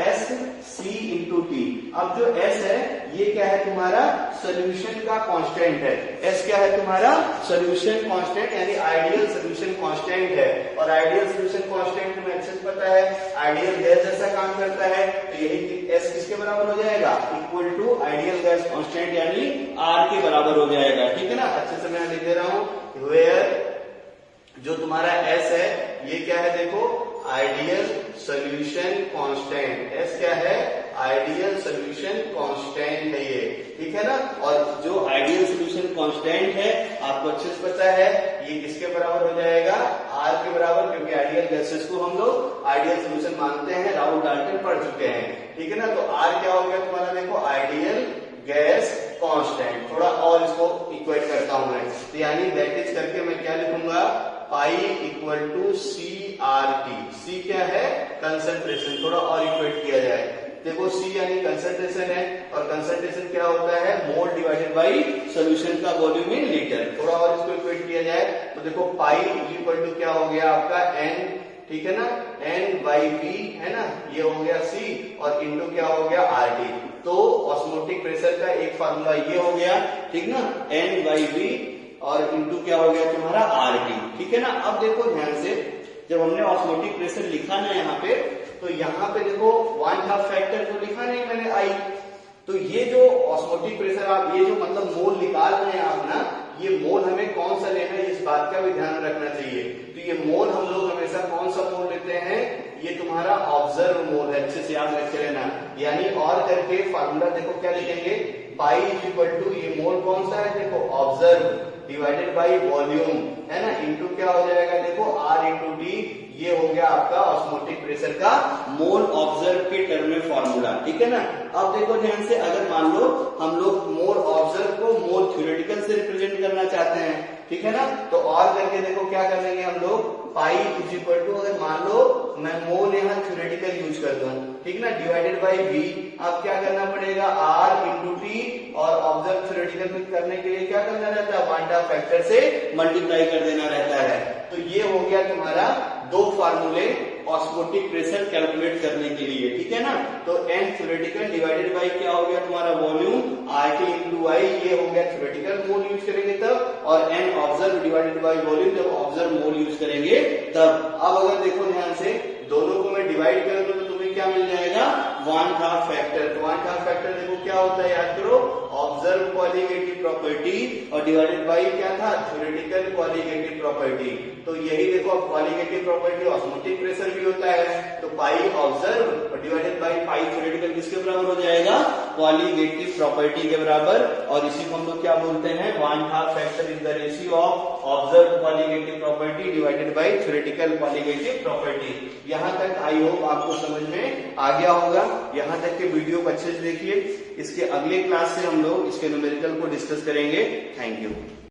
एस सी इंटू टी। अब जो एस है ये क्या है, तुम्हारा सोल्यूशन का कांस्टेंट है। एस क्या है, तुम्हारा सोल्यूशन कांस्टेंट यानी आइडियल सोल्यूशन कांस्टेंट है। और आइडियल सोल्यूशन कांस्टेंट तुम्हें अच्छे से पता है, आइडियल गैस जैसा काम करता है। तो यही एस किसके बराबर हो जाएगा, equal to ideal gas constant यानी आर के बराबर हो जाएगा, ठीक है ना। अच्छे से मैं लिख दे रहा हूं, वेयर जो तुम्हारा एस है ये क्या है, देखो आइडियल सोल्यूशन कांस्टेंट। एस क्या है, आइडियल सोल्यूशन कांस्टेंट है ये, ठीक है ना। और जो आइडियल सोल्यूशन कांस्टेंट है आपको अच्छे से पता है ये किसके बराबर हो जाएगा, आर के बराबर, क्योंकि आइडियल गैसेस को हम लोग आइडियल सोल्यूशन मानते हैं, राउल डाल्टन पढ़ चुके हैं, ठीक है ना। तो आर क्या हो गया तुम्हारा, देखो आइडियल गैस कांस्टेंट। थोड़ा और इसको इक्वेट करता हूं मैं, तो यानी दैट इज करके मैं क्या लिखूंगा, pi equal to C R T. C क्या है, कंसंट्रेशन। थोड़ा और इक्वेट किया जाए, देखो सी यानी कंसंट्रेशन है, और कंसंट्रेशन क्या होता है, मोल डिवाइडेड बाई सोल्यूशन का वॉल्यूम इन लीटर। थोड़ा और इसको इक्वेट किया जाए तो देखो पाई इक्वल टू क्या हो गया आपका एन, ठीक है ना, एन बाई वी है ना, ये हो गया सी, और इंटू क्या हो गया आर टी। तो ऑस्मोटिक प्रेशर का एक फार्मूला ये हो गया, ठीक ना, एन बाई वी और इंटू क्या हो गया तुम्हारा आर टी, ठीक है ना। अब देखो ध्यान से, जब हमने ऑस्मोटिक प्रेशर लिखा ना यहाँ पे, तो यहाँ पे देखो 1/2 फैक्टर तो लिखा नहीं मैंने आई। तो ये जो ऑस्मोटिक प्रेशर आप ये जो मतलब मोल निकाल रहे हैं आप ना, ये मोल हमें कौन सा लेना है, इस बात का भी ध्यान रखना चाहिए। तो ये मोल हम लोग हमेशा कौन सा मोल लेते हैं, ये तुम्हारा ऑब्जर्व मोल है, अच्छे से याद रख लेना। यानी और करके फार्मूला देखो क्या लिखेंगे, पाई इक्वल टू ये मोल कौन सा है, देखो ऑब्जर्व डिवाइडेड बाई वॉल्यूम है ना, इंटू क्या हो जाएगा, देखो आर इंटू डी। ये हो गया आपका ऑस्मोटिक प्रेशर का मोल ऑब्जर्व के टर्म में फॉर्मूला, ठीक है ना। अब देखो ध्यान से, अगर मान लो हम लोग मोल ऑब्जर्व को मोल थ्योरेटिकल से रिप्रेजेंट करना चाहते हैं, ठीक है ना, तो और करके देखो क्या करेंगे हम लोग, पाई इज इक्वल टू, अगर मान लो मैं मोल यहाँ थ्योरेटिकल यूज कर दूं, ठीक ना, डिवाइडेड बाई वी। अब क्या करना पड़ेगा, आर इंटू टी, और ऑब्जर्व थ्योरेटिकल में करने के लिए क्या करना रहता है, 1/2 फैक्टर से मल्टीप्लाई कर देना रहता है। तो ये हो गया तुम्हारा दो फार्मूले ऑस्मोटिक प्रेशर कैलकुलेट करने के लिए, ठीक है ना। तो एन थ्योरेटिकल डिवाइडेड बाई क्या हो गया तुम्हारा volume, R T into i, ये हो गया थ्योरेटिकल मोल यूज करेंगे तब, और n observe divided by volume जब ऑब्जर्व मोल यूज करेंगे तब। अब अगर देखो ध्यान से, दोनों को मैं डिवाइड करूंगा तो तुम्हें क्या मिल जाएगा, 1/2 फैक्टर। तो 1/2 फैक्टर देखो क्या होता है, याद करो, ऑब्जर्व कॉलीगेटिव प्रॉपर्टी और डिवाइडेड बाई क्या था, थ्योरेटिकल कॉलीगेटिव प्रॉपर्टी। तो यही देखो, कॉलीगेटिव प्रॉपर्टी ऑस्मोटिक प्रेशर भी होता है, तो पाई ऑब्जर्व और डिवाइडेड बाई पाई थ्योरेटिकल किसके बराबर हो जाएगा, कॉलीगेटिव प्रॉपर्टी के बराबर। और इसी को हम लोग क्या बोलते हैं, 1/2 factor is the ratio of observe colligative property divided by theoretical colligative property. यहाँ तक आई होप आपको समझ में आ गया होगा। यहाँ तक के वीडियो को अच्छे से देखिए। इसके अगले क्लास से हम लोग इसके न्यूमेरिकल को डिस्कस करेंगे। Thank you.